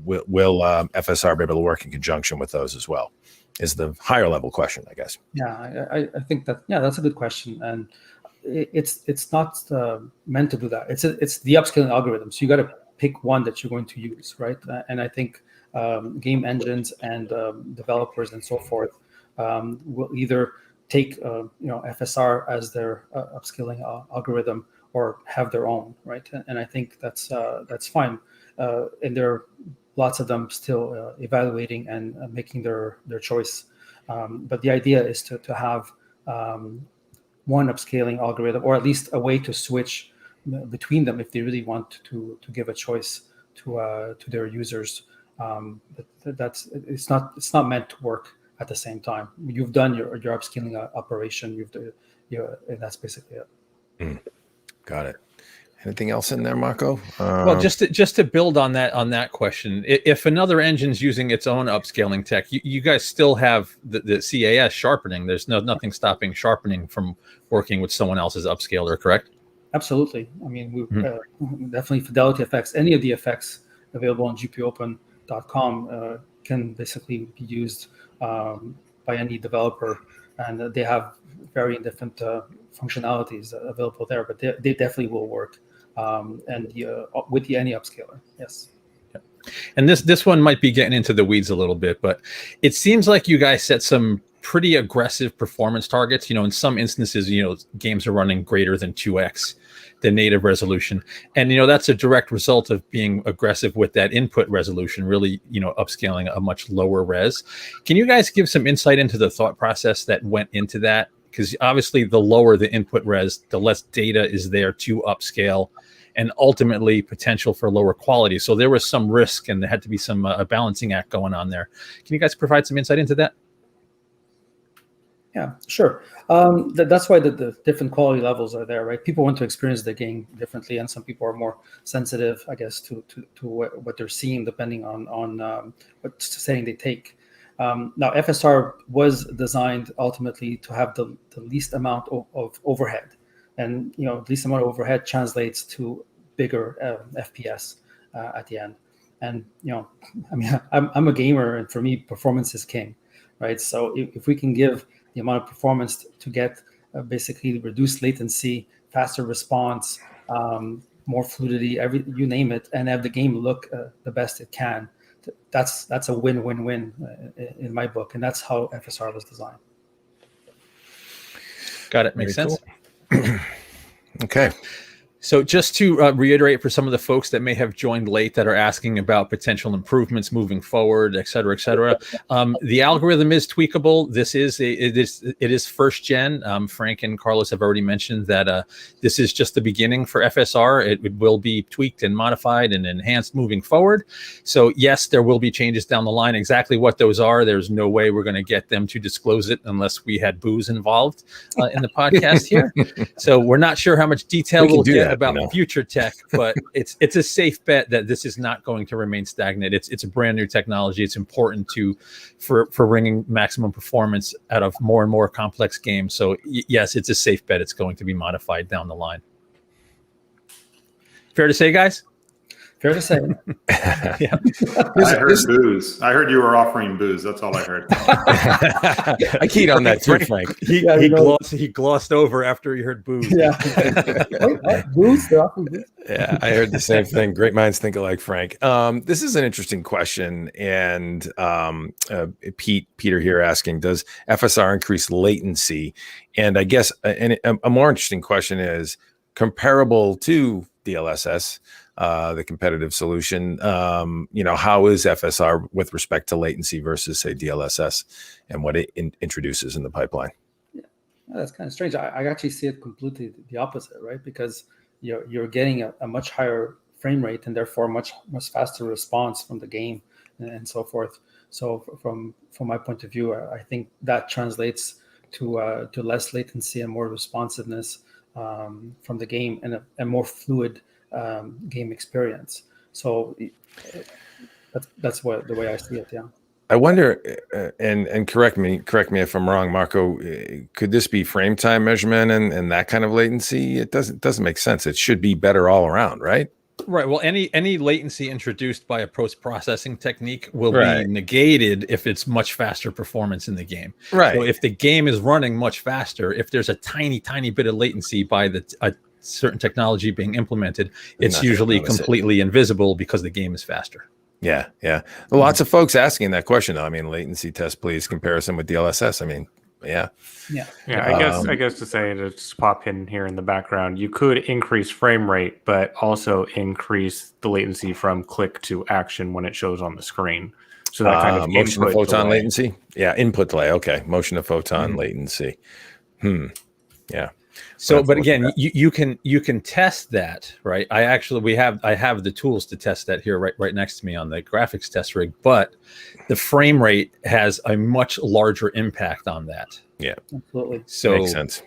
will FSR be able to work in conjunction with those as well? Is the higher level question, I guess. Yeah, I think that's a good question, and it's not meant to do that. It's the upscaling algorithm, so you got to pick one that you're going to use, right? And I think game engines and developers and so forth will either take FSR as their upscaling algorithm or have their own, right? And I think that's fine. And there are lots of them still evaluating and making their choice. But the idea is to have one upscaling algorithm, or at least a way to switch between them if they really want to give a choice to their users. But it's not meant to work at the same time. You've done your upscaling operation. And that's basically it. Got it. Anything else in there, Marco? Well, just to build on that question, if another engine's using its own upscaling tech, you guys still have the CAS sharpening. There's nothing stopping sharpening from working with someone else's upscaler, correct? Absolutely. I mean, we definitely FidelityFX. Any of the effects available on gpopen.com can basically be used by any developer, and they have very different functionalities available there. But they definitely will work. And with the any upscaler, yes. Yeah. And this one might be getting into the weeds a little bit, but it seems like you guys set some pretty aggressive performance targets. In some instances, games are running greater than 2x the native resolution, and that's a direct result of being aggressive with that input resolution, really upscaling a much lower res. Can you guys give some insight into the thought process that went into that? Because obviously the lower the input res, the less data is there to upscale, and ultimately potential for lower quality. So there was some risk, and there had to be some a balancing act going on there. Can you guys provide some insight into that? Yeah, sure. That's why the different quality levels are there, right? People want to experience the game differently, and some people are more sensitive, I guess, to what they're seeing, depending on what setting they take. Now, FSR was designed ultimately to have the least amount of overhead, and least amount of overhead translates to bigger FPS at the end. And I mean, I'm a gamer, and for me, performance is king, right? So if we can give the amount of performance to get basically reduced latency, faster response, more fluidity, you name it, and have the game look the best it can, that's a win-win-win in my book, and that's how FSR was designed. Got it. Makes sense. Cool. Okay. So just to reiterate for some of the folks that may have joined late that are asking about potential improvements moving forward, et cetera, the algorithm is tweakable. It is first gen. Frank and Carlos have already mentioned that this is just the beginning for FSR. It will be tweaked and modified and enhanced moving forward. So yes, there will be changes down the line. Exactly what those are, there's no way we're going to get them to disclose it unless we had booze involved in the podcast here. So we're not sure how much detail we'll get about future tech, but it's a safe bet that this is not going to remain stagnant. It's a brand new technology. It's important for bringing maximum performance out of more and more complex games. So yes, it's a safe bet. It's going to be modified down the line. Fair to say, guys? Fair to say. Yeah. I heard booze. I heard you were offering booze. That's all I heard. I keyed on that too, Frank. He glossed over after he heard booze. Yeah. Booze? They're offering booze? Yeah, I heard the same thing. Great minds think alike, Frank. This is an interesting question, and Peter here asking, does FSR increase latency? And I guess a more interesting question is comparable to DLSS, the competitive solution. How is FSR with respect to latency versus, say, DLSS and what it introduces in the pipeline? Yeah, that's kind of strange. I actually see it completely the opposite, right? Because you're getting a much higher frame rate and therefore much faster response from the game and so forth. So from my point of view, I think that translates to less latency and more responsiveness from the game and a more fluid game experience. So that's the way I see it. Yeah. I wonder, and correct me if I'm wrong, Marco. Could this be frame time measurement and that kind of latency? It doesn't make sense. It should be better all around, right? Right. Well, any latency introduced by a post-processing technique will be negated if it's much faster performance in the game. Right. So if the game is running much faster, if there's a tiny bit of latency by a certain technology being implemented, it's usually completely invisible because the game is faster. Yeah, yeah. Lots of folks asking that question. I mean, latency test, please. Comparison with DLSS. I mean, yeah. Yeah. Yeah, I guess to say to just pop in here in the background, you could increase frame rate, but also increase the latency from click to action when it shows on the screen. So that kind of motion to input photon delay. latency. Yeah, input delay. Okay, motion to photon latency. Yeah. So, but again, you can test that, right? I have the tools to test that here, right next to me on the graphics test rig. But the frame rate has a much larger impact on that. Yeah, Absolutely. So makes sense.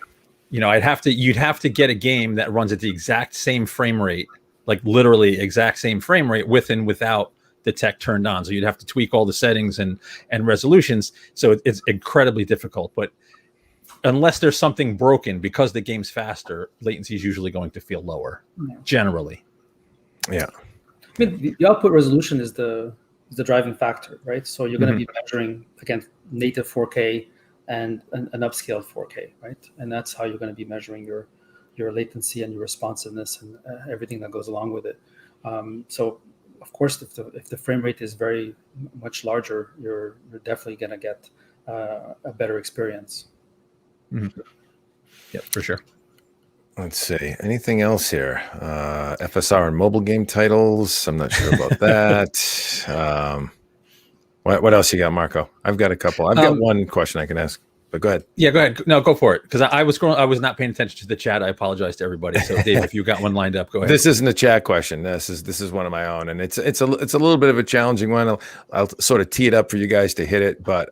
You know, you'd have to get a game that runs at the exact same frame rate, like literally exact same frame rate with and without the tech turned on. So you'd have to tweak all the settings and resolutions. So it's incredibly difficult. But unless there's something broken, because the game's faster, latency is usually going to feel lower, generally. Yeah. I mean, the output resolution is the driving factor, right? So you're going to be measuring against native 4K and an upscaled 4K, right? And that's how you're going to be measuring your latency and your responsiveness and everything that goes along with it. So, of course, if the frame rate is very much larger, you're definitely going to get a better experience. Mm-hmm. Yeah, for sure. Let's see. Anything else here? FSR and mobile game titles. I'm not sure about that. What else you got, Marco? I've got a couple. I've got one question I can ask, but go ahead. Yeah, go ahead. No, go for it. Because I was not paying attention to the chat. I apologize to everybody. So, Dave, if you got one lined up, go ahead. This isn't a chat question. This is one of my own, and it's a little bit of a challenging one. I'll sort of tee it up for you guys to hit it, but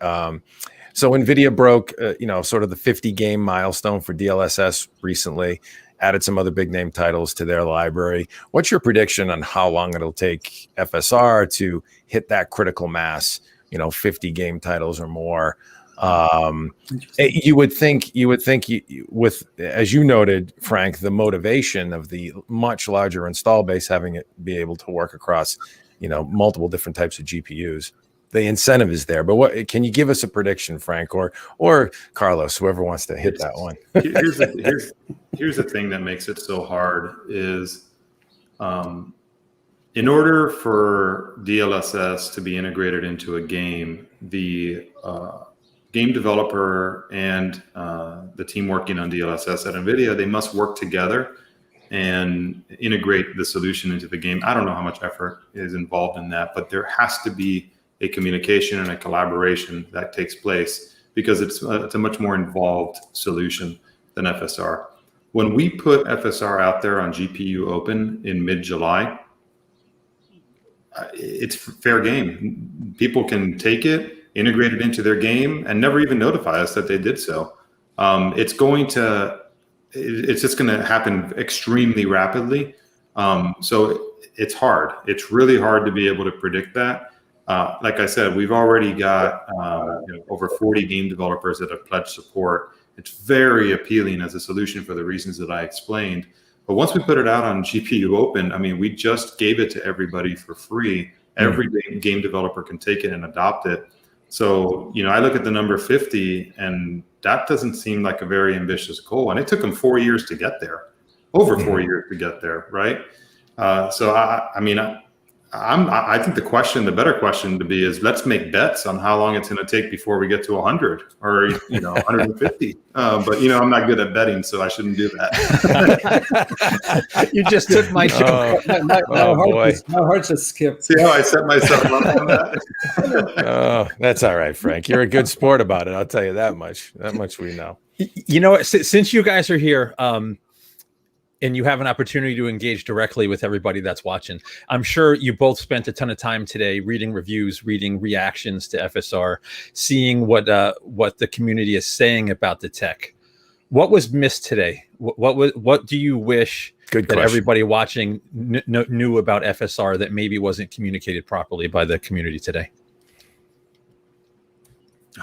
so NVIDIA broke, sort of the 50 game milestone for DLSS recently. Added some other big name titles to their library. What's your prediction on how long it'll take FSR to hit that critical mass? 50 game titles or more. You would think with, as you noted, Frank, the motivation of the much larger install base, having it be able to work across, multiple different types of GPUs. The incentive is there, but what can you give us a prediction, Frank, or Carlos, whoever wants to hit that one? Here's the thing that makes it so hard is, in order for DLSS to be integrated into a game, the game developer and the team working on DLSS at NVIDIA, they must work together and integrate the solution into the game. I don't know how much effort is involved in that, but there has to be a communication and a collaboration that takes place because it's a much more involved solution than FSR. When we put FSR out there on GPU Open in mid-July, it's fair game. People can take it, integrate it into their game, and never even notify us that they did so. It's just going to happen extremely rapidly. So it's hard. It's really hard to be able to predict that. Like I said, we've already got over 40 game developers that have pledged support. It's very appealing as a solution for the reasons that I explained. But once we put it out on GPU Open, I mean, we just gave it to everybody for free. Every game developer can take it and adopt it. So, I look at the number 50, and that doesn't seem like a very ambitious goal. And it took them 4 years to get there, over 4 years to get there, right? So, I think the better question to be is, let's make bets on how long it's going to take before we get to 100 or 150. But I'm not good at betting, so I shouldn't do that. You just took my joke. My heart just skipped. See how I set myself up on that? Oh, that's all right, Frank. You're a good sport about it. I'll tell you that much. That much we know. Since you guys are here, and you have an opportunity to engage directly with everybody that's watching, I'm sure you both spent a ton of time today reading reviews, reading reactions to FSR, seeing what the community is saying about the tech. What was missed today? What do you wish that everybody watching knew about FSR that maybe wasn't communicated properly by the community today?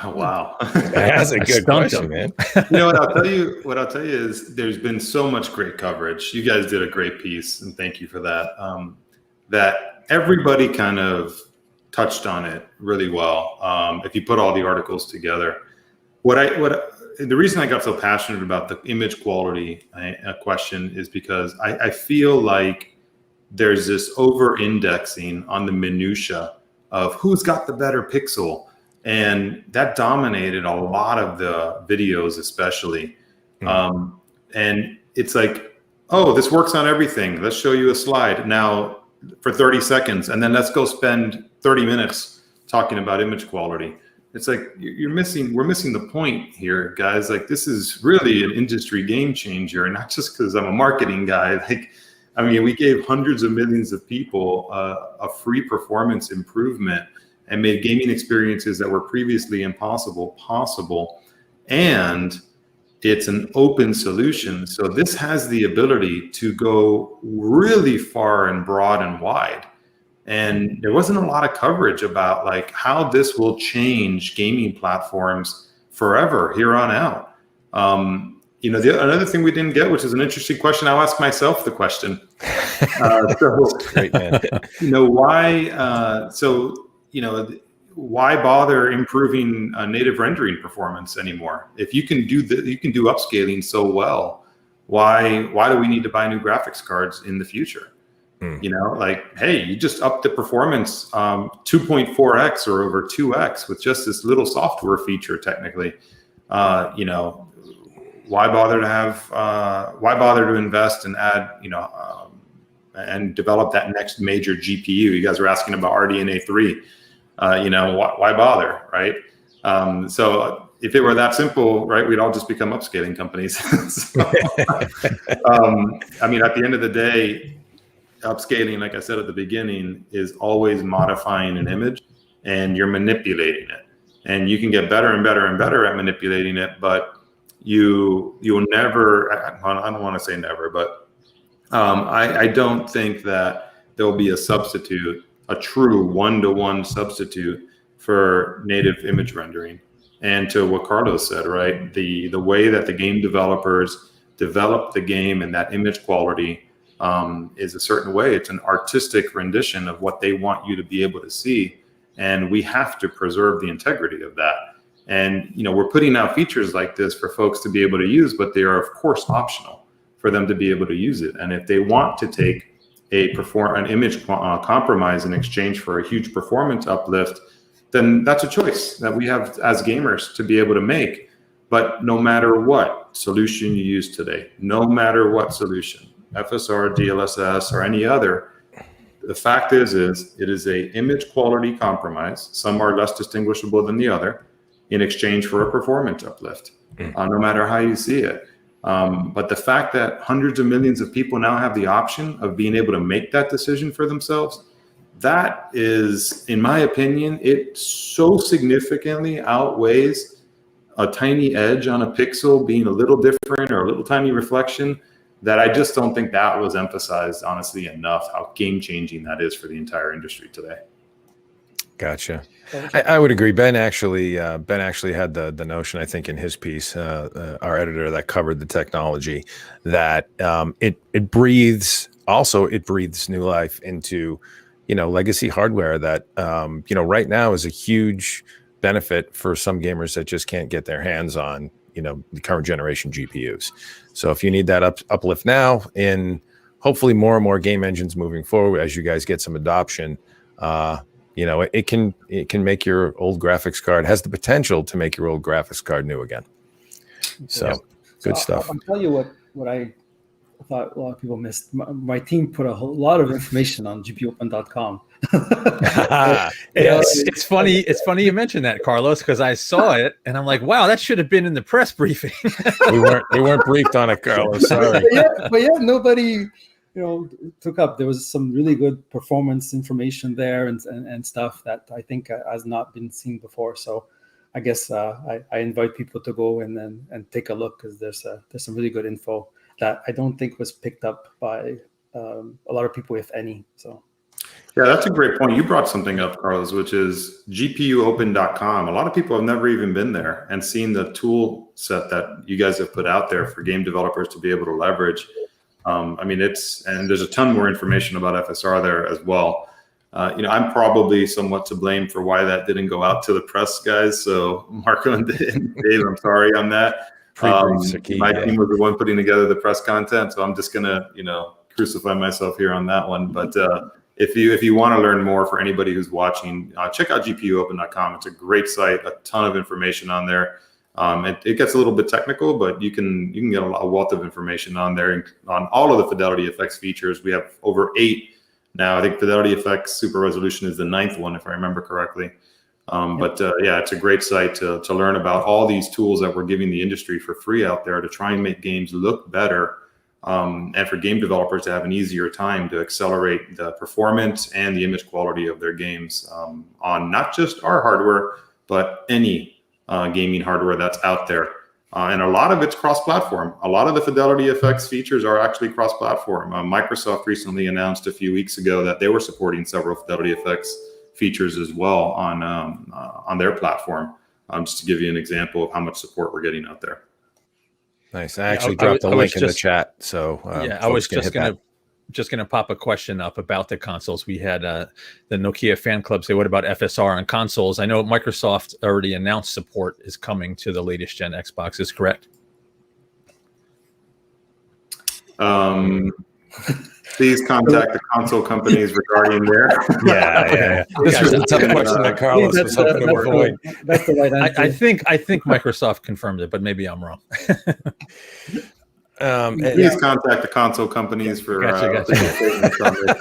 Oh, wow. That's a good question, man. What I'll tell you is there's been so much great coverage. You guys did a great piece, and thank you for that. That everybody kind of touched on it really well. If you put all the articles together, the reason I got so passionate about the image quality question is because I feel like there's this over-indexing on the minutia of who's got the better pixel. And that dominated a lot of the videos, especially. And it's like, oh, this works on everything. Let's show you a slide now for 30 seconds. And then let's go spend 30 minutes talking about image quality. It's like we're missing the point here, guys. Like, this is really an industry game changer, and not just because I'm a marketing guy. Like, I mean, we gave hundreds of millions of people a free performance improvement and made gaming experiences that were previously impossible possible. And it's an open solution. So this has the ability to go really far and broad and wide. And there wasn't a lot of coverage about like how this will change gaming platforms forever here on out. Another thing we didn't get, which is an interesting question, I'll ask myself the question. Great, man. Why bother improving native rendering performance anymore? If you can do upscaling so well, why do we need to buy new graphics cards in the future? Hey, you just up the performance 2.4x or over 2x with just this little software feature. Technically, why bother to invest and add, and develop that next major GPU? You guys were asking about RDNA 3. Why bother, right? So if it were that simple, right, we'd all just become upscaling companies. At the end of the day, upscaling, like I said at the beginning, is always modifying an image, and you're manipulating it. And you can get better and better and better at manipulating it, but you'll never, I don't want to say never, but I don't think that there'll be a substitute, a true one-to-one substitute for native image rendering. And to what Carlos said, right, the way that the game developers develop the game and that image quality is a certain way. It's an artistic rendition of what they want you to be able to see. And we have to preserve the integrity of that. And, we're putting out features like this for folks to be able to use, but they are, of course, optional for them to be able to use it. And if they want to take an image compromise in exchange for a huge performance uplift, then that's a choice that we have as gamers to be able to make. But no matter what solution you use today, no matter what solution, FSR, DLSS, or any other, the fact is it is a image quality compromise. Some are less distinguishable than the other in exchange for a performance uplift, no matter how you see it. But the fact that hundreds of millions of people now have the option of being able to make that decision for themselves, that is, in my opinion, it so significantly outweighs a tiny edge on a pixel being a little different or a little tiny reflection, that I just don't think that was emphasized, honestly, enough, how game-changing that is for the entire industry today. Gotcha. I would agree. Ben actually had the notion, I think, in his piece, our editor that covered the technology, that it breathes new life into, legacy hardware that, right now is a huge benefit for some gamers that just can't get their hands on, the current generation GPUs. So if you need that uplift now in hopefully more and more game engines moving forward, as you guys get some adoption, it can make your old graphics card, has the potential to make your old graphics card new again. So good stuff. I'll tell you what I thought a lot of people missed. My team put a whole lot of information on gpopen.com. Yes, it's funny. It's funny you mentioned that, Carlos, because I saw it and I'm like, wow, that should have been in the press briefing. We weren't briefed on it, Carlos. Sorry. But nobody took up. There was some really good performance information there and stuff that I think has not been seen before. So I guess I invite people to go and take a look, because there's some really good info that I don't think was picked up by a lot of people, if any. So. Yeah, that's a great point. You brought something up, Carlos, which is gpuopen.com. A lot of people have never even been there and seen the tool set that you guys have put out there for game developers to be able to leverage. And there's a ton more information about FSR there as well. I'm probably somewhat to blame for why that didn't go out to the press, guys. So Marco and Dave, I'm sorry on that. My team was the one putting together the press content, so I'm just gonna, crucify myself here on that one. But if you want to learn more, for anybody who's watching, check out gpuopen.com. It's a great site, a ton of information on there. It gets a little bit technical, but you can get a wealth of information on there on all of the FidelityFX features. We have over 8 now. I think FidelityFX Super Resolution is the 9th one, if I remember correctly. But yeah, it's a great site to learn about all these tools that we're giving the industry for free out there to try and make games look better, and for game developers to have an easier time to accelerate the performance and the image quality of their games on not just our hardware, but any gaming hardware that's out there. And a lot of it's cross-platform. A lot of the FidelityFX features are actually cross-platform. Microsoft recently announced a few weeks ago that they were supporting several FidelityFX features as well on their platform. Just to give you an example of how much support we're getting out there. Nice. I actually dropped a link in the chat. So yeah, I was just gonna pop a question up about the consoles. We had the Nokia fan club say, what about FSR on consoles? I know Microsoft already announced support is coming to the latest gen Xboxes, correct? Please contact the console companies regarding their. Yeah. This was a tough question that Carlos was hoping to avoid. That's the right answer. I think Microsoft confirmed it, but maybe I'm wrong. Please contact the console companies for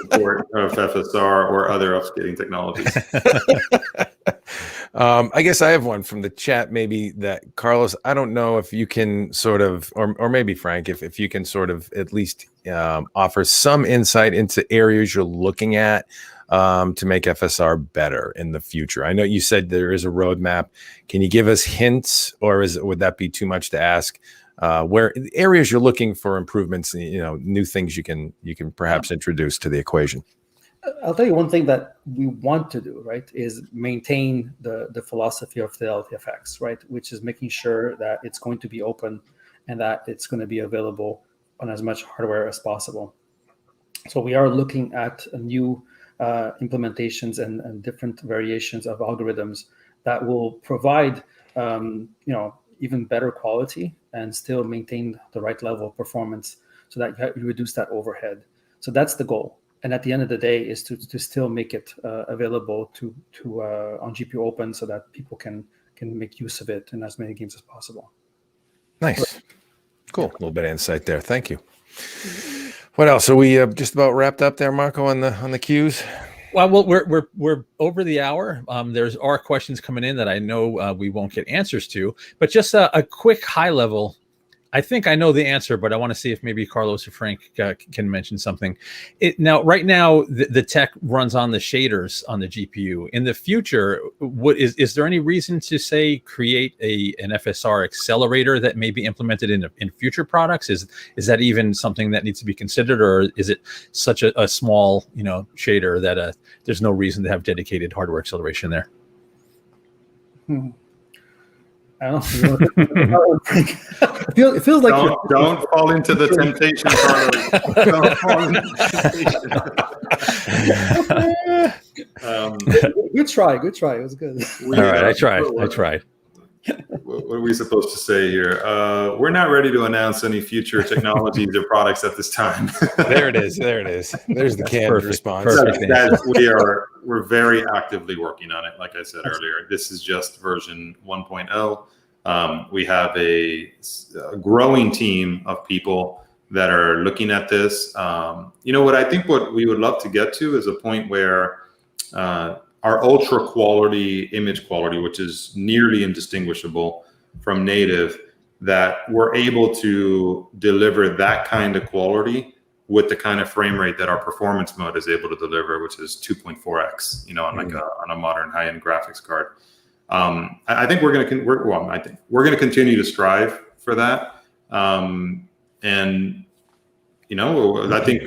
support of FSR or other upscaling technologies. I guess I have one from the chat, maybe, that Carlos, I don't know if you can sort of, or maybe Frank, if you can sort of at least offer some insight into areas you're looking at to make FSR better in the future. I know you said there is a roadmap. Can you give us hints, or would that be too much to ask? Where areas you're looking for improvements, new things you can perhaps introduce to the equation. I'll tell you one thing that we want to do, right, is maintain the philosophy of FidelityFX, right, which is making sure that it's going to be open and that it's going to be available on as much hardware as possible. So we are looking at new implementations and different variations of algorithms that will provide, even better quality and still maintain the right level of performance, so that you reduce that overhead. So that's the goal. And at the end of the day is to still make it available to on GPU Open, so that people can make use of it in as many games as possible. Nice. Cool. A little bit of insight there. Thank you. What else? Are we just about wrapped up there, Marco, on the cues? Well, we're over the hour. There's questions coming in that I know we won't get answers to, but just a quick high level. I think I know the answer, but I want to see if maybe Carlos or Frank can mention something. Right now, the tech runs on the shaders on the GPU. In the future, is there any reason to say create an FSR accelerator that may be implemented in future products? Is that even something that needs to be considered, or is it such a small shader that there's no reason to have dedicated hardware acceleration there? I don't know. It feels like don't fall into the temptation, Carlos. Don't fall into the temptation. Good try. It was good. All right, I tried. What are we supposed to say here? We're not ready to announce any future technologies or products at this time. There it is. There's the canned response. We're very actively working on it. Like I said earlier, this is just version 1.0. We have a growing team of people that are looking at this. What we would love to get to is a point where our ultra quality image quality, which is nearly indistinguishable from native, that we're able to deliver that kind of quality with the kind of frame rate that our performance mode is able to deliver, which is 2.4x, on a modern high-end graphics card. I think we're going to continue to strive for that. I think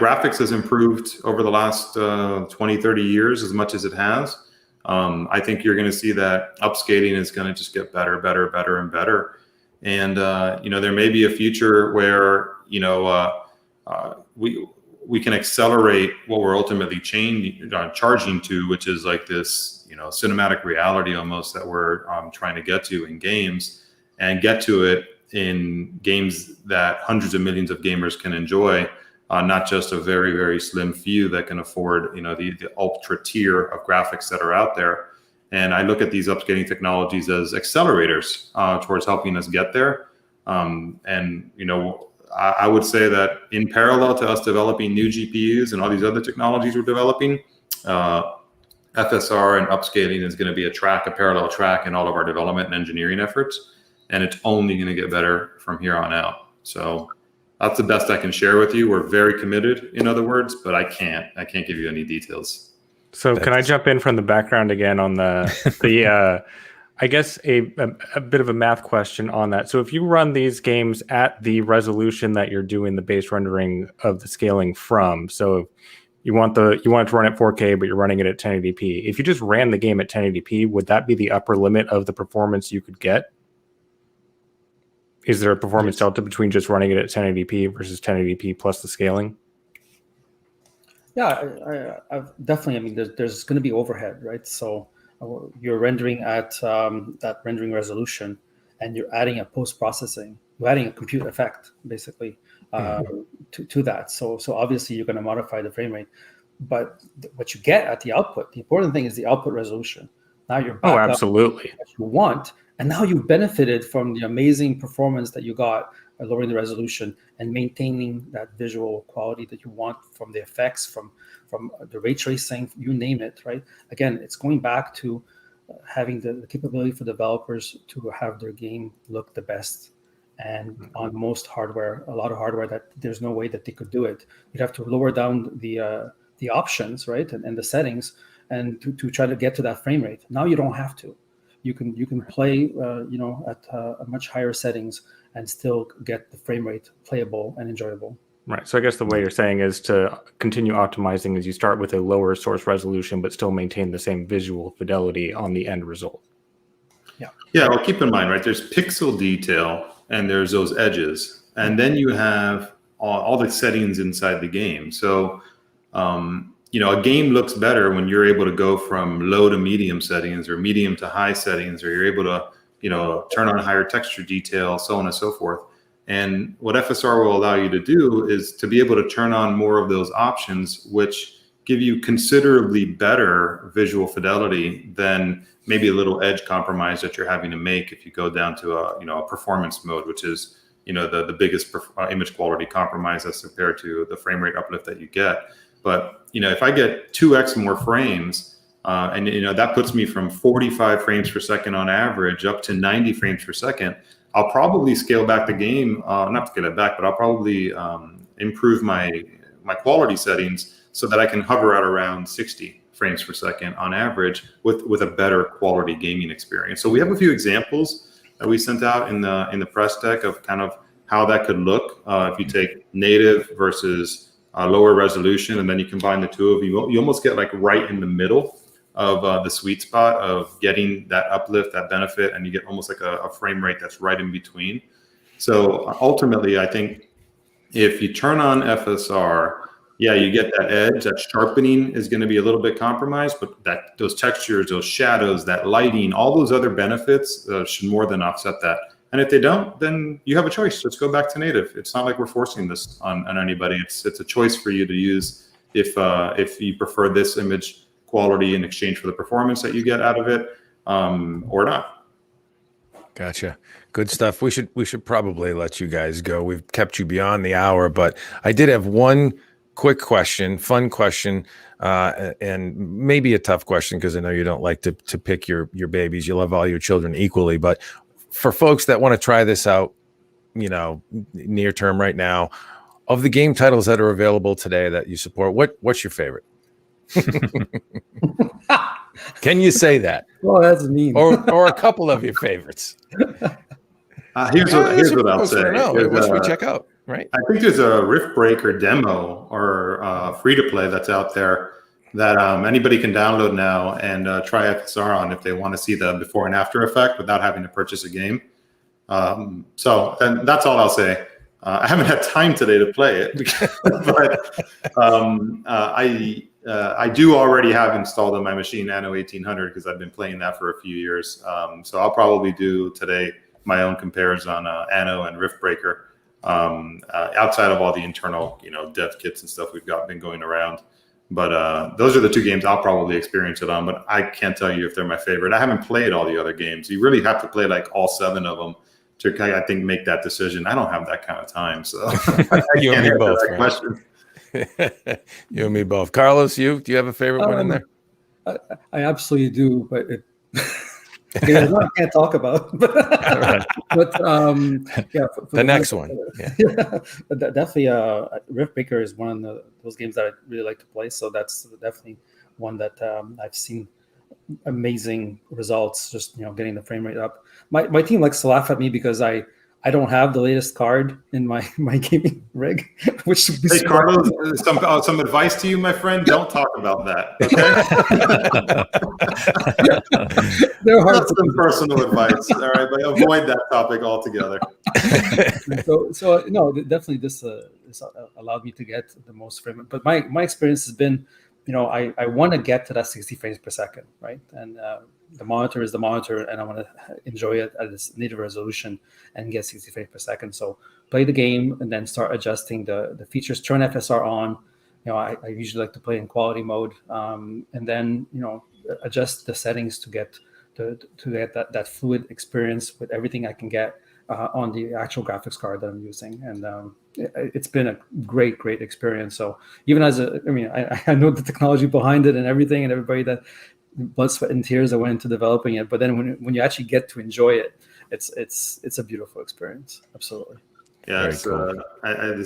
graphics has improved over the last 20, 30 years as much as it has. I think you're going to see that upscaling is going to just get better, and better. And, there may be a future where, we can accelerate what we're ultimately charging to, which is like this, cinematic reality almost that we're trying to get to in games, and get to it in games that hundreds of millions of gamers can enjoy not just a very, very slim few that can afford, the ultra tier of graphics that are out there. And I look at these upscaling technologies as accelerators towards helping us get there. I would say that in parallel to us developing new GPUs and all these other technologies we're developing, FSR and upscaling is going to be a parallel track in all of our development and engineering efforts. And it's only going to get better from here on out. So that's the best I can share with you. We're very committed, in other words, but I can't give you any details. So can I jump in from the background again on the I guess a bit of a math question on that. So if you run these games at the resolution that you're doing the base rendering of the scaling from, so you want it to run at 4K, but you're running it at 1080p. If you just ran the game at 1080p, would that be the upper limit of the performance you could get? Is there a performance delta between just running it at 1080p versus 1080p plus the scaling? Yeah, I've definitely. I mean, there's going to be overhead, right? So you're rendering at that rendering resolution, and you're adding a post-processing, you're adding a compute effect, basically, to that. So obviously you're going to modify the frame rate, but what you get at the output, the important thing is the output resolution. Now you're back absolutely up what you want, and now you've benefited from the amazing performance that you got by lowering the resolution and maintaining that visual quality that you want from the effects, from the ray tracing, you name it, right? Again, it's going back to having the capability for developers to have their game look the best. And on most hardware, a lot of hardware that there's no way that they could do it. You'd have to lower down the options, right, and the settings, and to try to get to that frame rate. Now you don't have to. You can play, at a much higher settings and still get the frame rate playable and enjoyable. Right. So I guess the way you're saying is to continue optimizing as you start with a lower source resolution, but still maintain the same visual fidelity on the end result. Yeah. Yeah. Well, keep in mind, right, there's pixel detail and there's those edges. And then you have all the settings inside the game. So, a game looks better when you're able to go from low to medium settings or medium to high settings, or you're able to, turn on higher texture detail, so on and so forth. And what FSR will allow you to do is to be able to turn on more of those options, which give you considerably better visual fidelity than maybe a little edge compromise that you're having to make if you go down to a performance mode, which is, the biggest image quality compromise as compared to the frame rate uplift that you get. But, if I get 2x more frames, and that puts me from 45 frames per second on average up to 90 frames per second, I'll probably scale back the game, not scale it back, but I'll probably improve my quality settings so that I can hover at around 60 frames per second on average with a better quality gaming experience. So we have a few examples that we sent out in the press deck of kind of how that could look if you take native versus lower resolution, and then you combine the two of you. You almost get like right in the middle of the sweet spot of getting that uplift, that benefit, and you get almost like a frame rate that's right in between. So ultimately, I think if you turn on FSR, yeah, you get that edge. That sharpening is going to be a little bit compromised, but those textures, those shadows, that lighting, all those other benefits should more than offset that. And if they don't, then you have a choice. Let's go back to native. It's not like we're forcing this on anybody. It's a choice for you to use if you prefer this image quality in exchange for the performance that you get out of it, or not. Gotcha. Good stuff. We should probably let you guys go. We've kept you beyond the hour, but I did have one quick question, fun question, and maybe a tough question because I know you don't like to pick your babies. You love all your children equally, but for folks that want to try this out, near term right now, of the game titles that are available today that you support, what's your favorite? Can you say that? Well, that's mean. Or a couple of your favorites. Here's what I'll say. What should we check out? Right. I think there's a Rift Breaker demo or free to play that's out there that anybody can download now and try FSR on if they want to see the before and after effect without having to purchase a game. So that's all I'll say. I haven't had time today to play it, but I do already have installed on my machine Anno 1800 because I've been playing that for a few years. So I'll probably do today my own compares on Anno and Rift Breaker. outside of all the internal, dev kits and stuff we've been going around. But those are the two games I'll probably experience it on, but I can't tell you if they're my favorite. I haven't played all the other games. You really have to play like all 7 of them to, I think, make that decision. I don't have that kind of time. So you and me both. Question. You and me both. Carlos, do you have a favorite one in there? I absolutely do, but I can't talk about. But yeah, the next one. Definitely, Rift Breaker is one of those games that I really like to play. So that's definitely one that I've seen amazing results. Just getting the frame rate up. My team likes to laugh at me because I don't have the latest card in my gaming rig. Which hey, Carlos, some advice to you, my friend. Don't talk about that. Okay. They're hard. That's some personal advice. All right, but avoid that topic altogether. So no, definitely this allowed me to get the most frame rate. But my experience has been, I want to get to that 60 frames per second, right? And the monitor is the monitor, and I want to enjoy it at its native resolution and get 60 frames per second. So play the game and then start adjusting the features. Turn FSR on. I usually like to play in quality mode, and then adjust the settings to get that fluid experience with everything I can get on the actual graphics card that I'm using. And it's been a great experience. So even I know the technology behind it and everything, and everybody that blood, sweat, and tears that went into developing it. But then when you actually get to enjoy it, it's a beautiful experience. Absolutely. Yeah, it's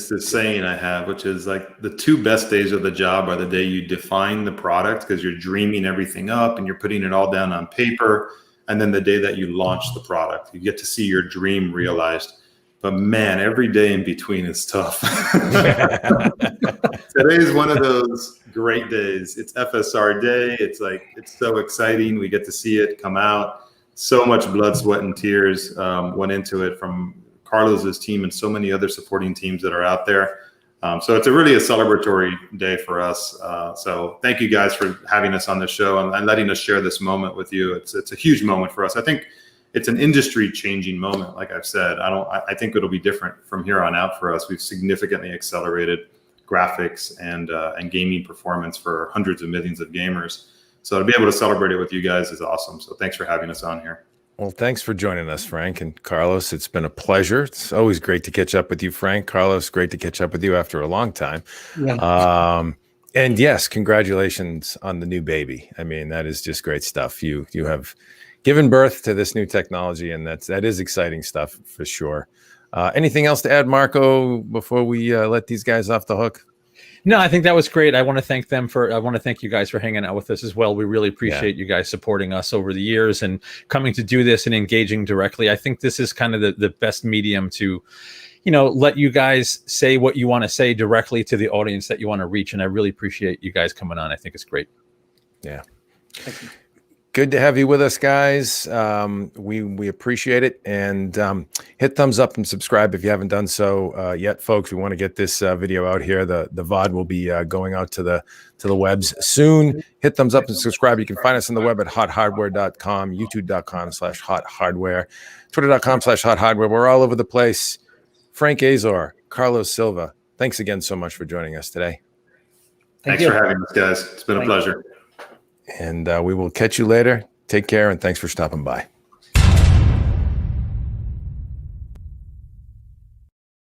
this saying I have, which is like the 2 best days of the job are the day you define the product because you're dreaming everything up and you're putting it all down on paper, and then the day that you launch the product, you get to see your dream realized. But man, every day in between is tough. Today is one of those great days. It's FSR day. It's so exciting. We get to see it come out. So much blood, sweat, and tears went into it from Carlos's team and so many other supporting teams that are out there. So it's really a celebratory day for us. So thank you guys for having us on the show and letting us share this moment with you. It's a huge moment for us. I think it's an industry changing moment. Like I've said, I think it'll be different from here on out for us. We've significantly accelerated graphics and gaming performance for hundreds of millions of gamers. So to be able to celebrate it with you guys is awesome. So thanks for having us on here. Well, thanks for joining us, Frank and Carlos. It's been a pleasure. It's always great to catch up with you, Frank. Carlos, great to catch up with you after a long time. Yeah. And yes, congratulations on the new baby. I mean, that is just great stuff. You have given birth to this new technology, and that is exciting stuff for sure. Anything else to add, Marco, before we let these guys off the hook? No, I think that was great. I want to thank you guys for hanging out with us as well. We really appreciate you guys supporting us over the years and coming to do this and engaging directly. I think this is kind of the best medium to, let you guys say what you want to say directly to the audience that you want to reach. And I really appreciate you guys coming on. I think it's great. Yeah. Thank you. Good to have you with us, guys. We appreciate it, and hit thumbs up and subscribe if you haven't done so yet, folks. We want to get this video out here. The VOD will be going out to the webs soon. Hit thumbs up and subscribe. You can find us on the web at hothardware.com, youtube.com/hothardware, twitter.com/hothardware. We're all over the place. Frank Azor, Carlos Silva, thanks again so much for joining us today. Thanks for having us, guys. It's been a pleasure. And we will catch you later. Take care, and thanks for stopping by.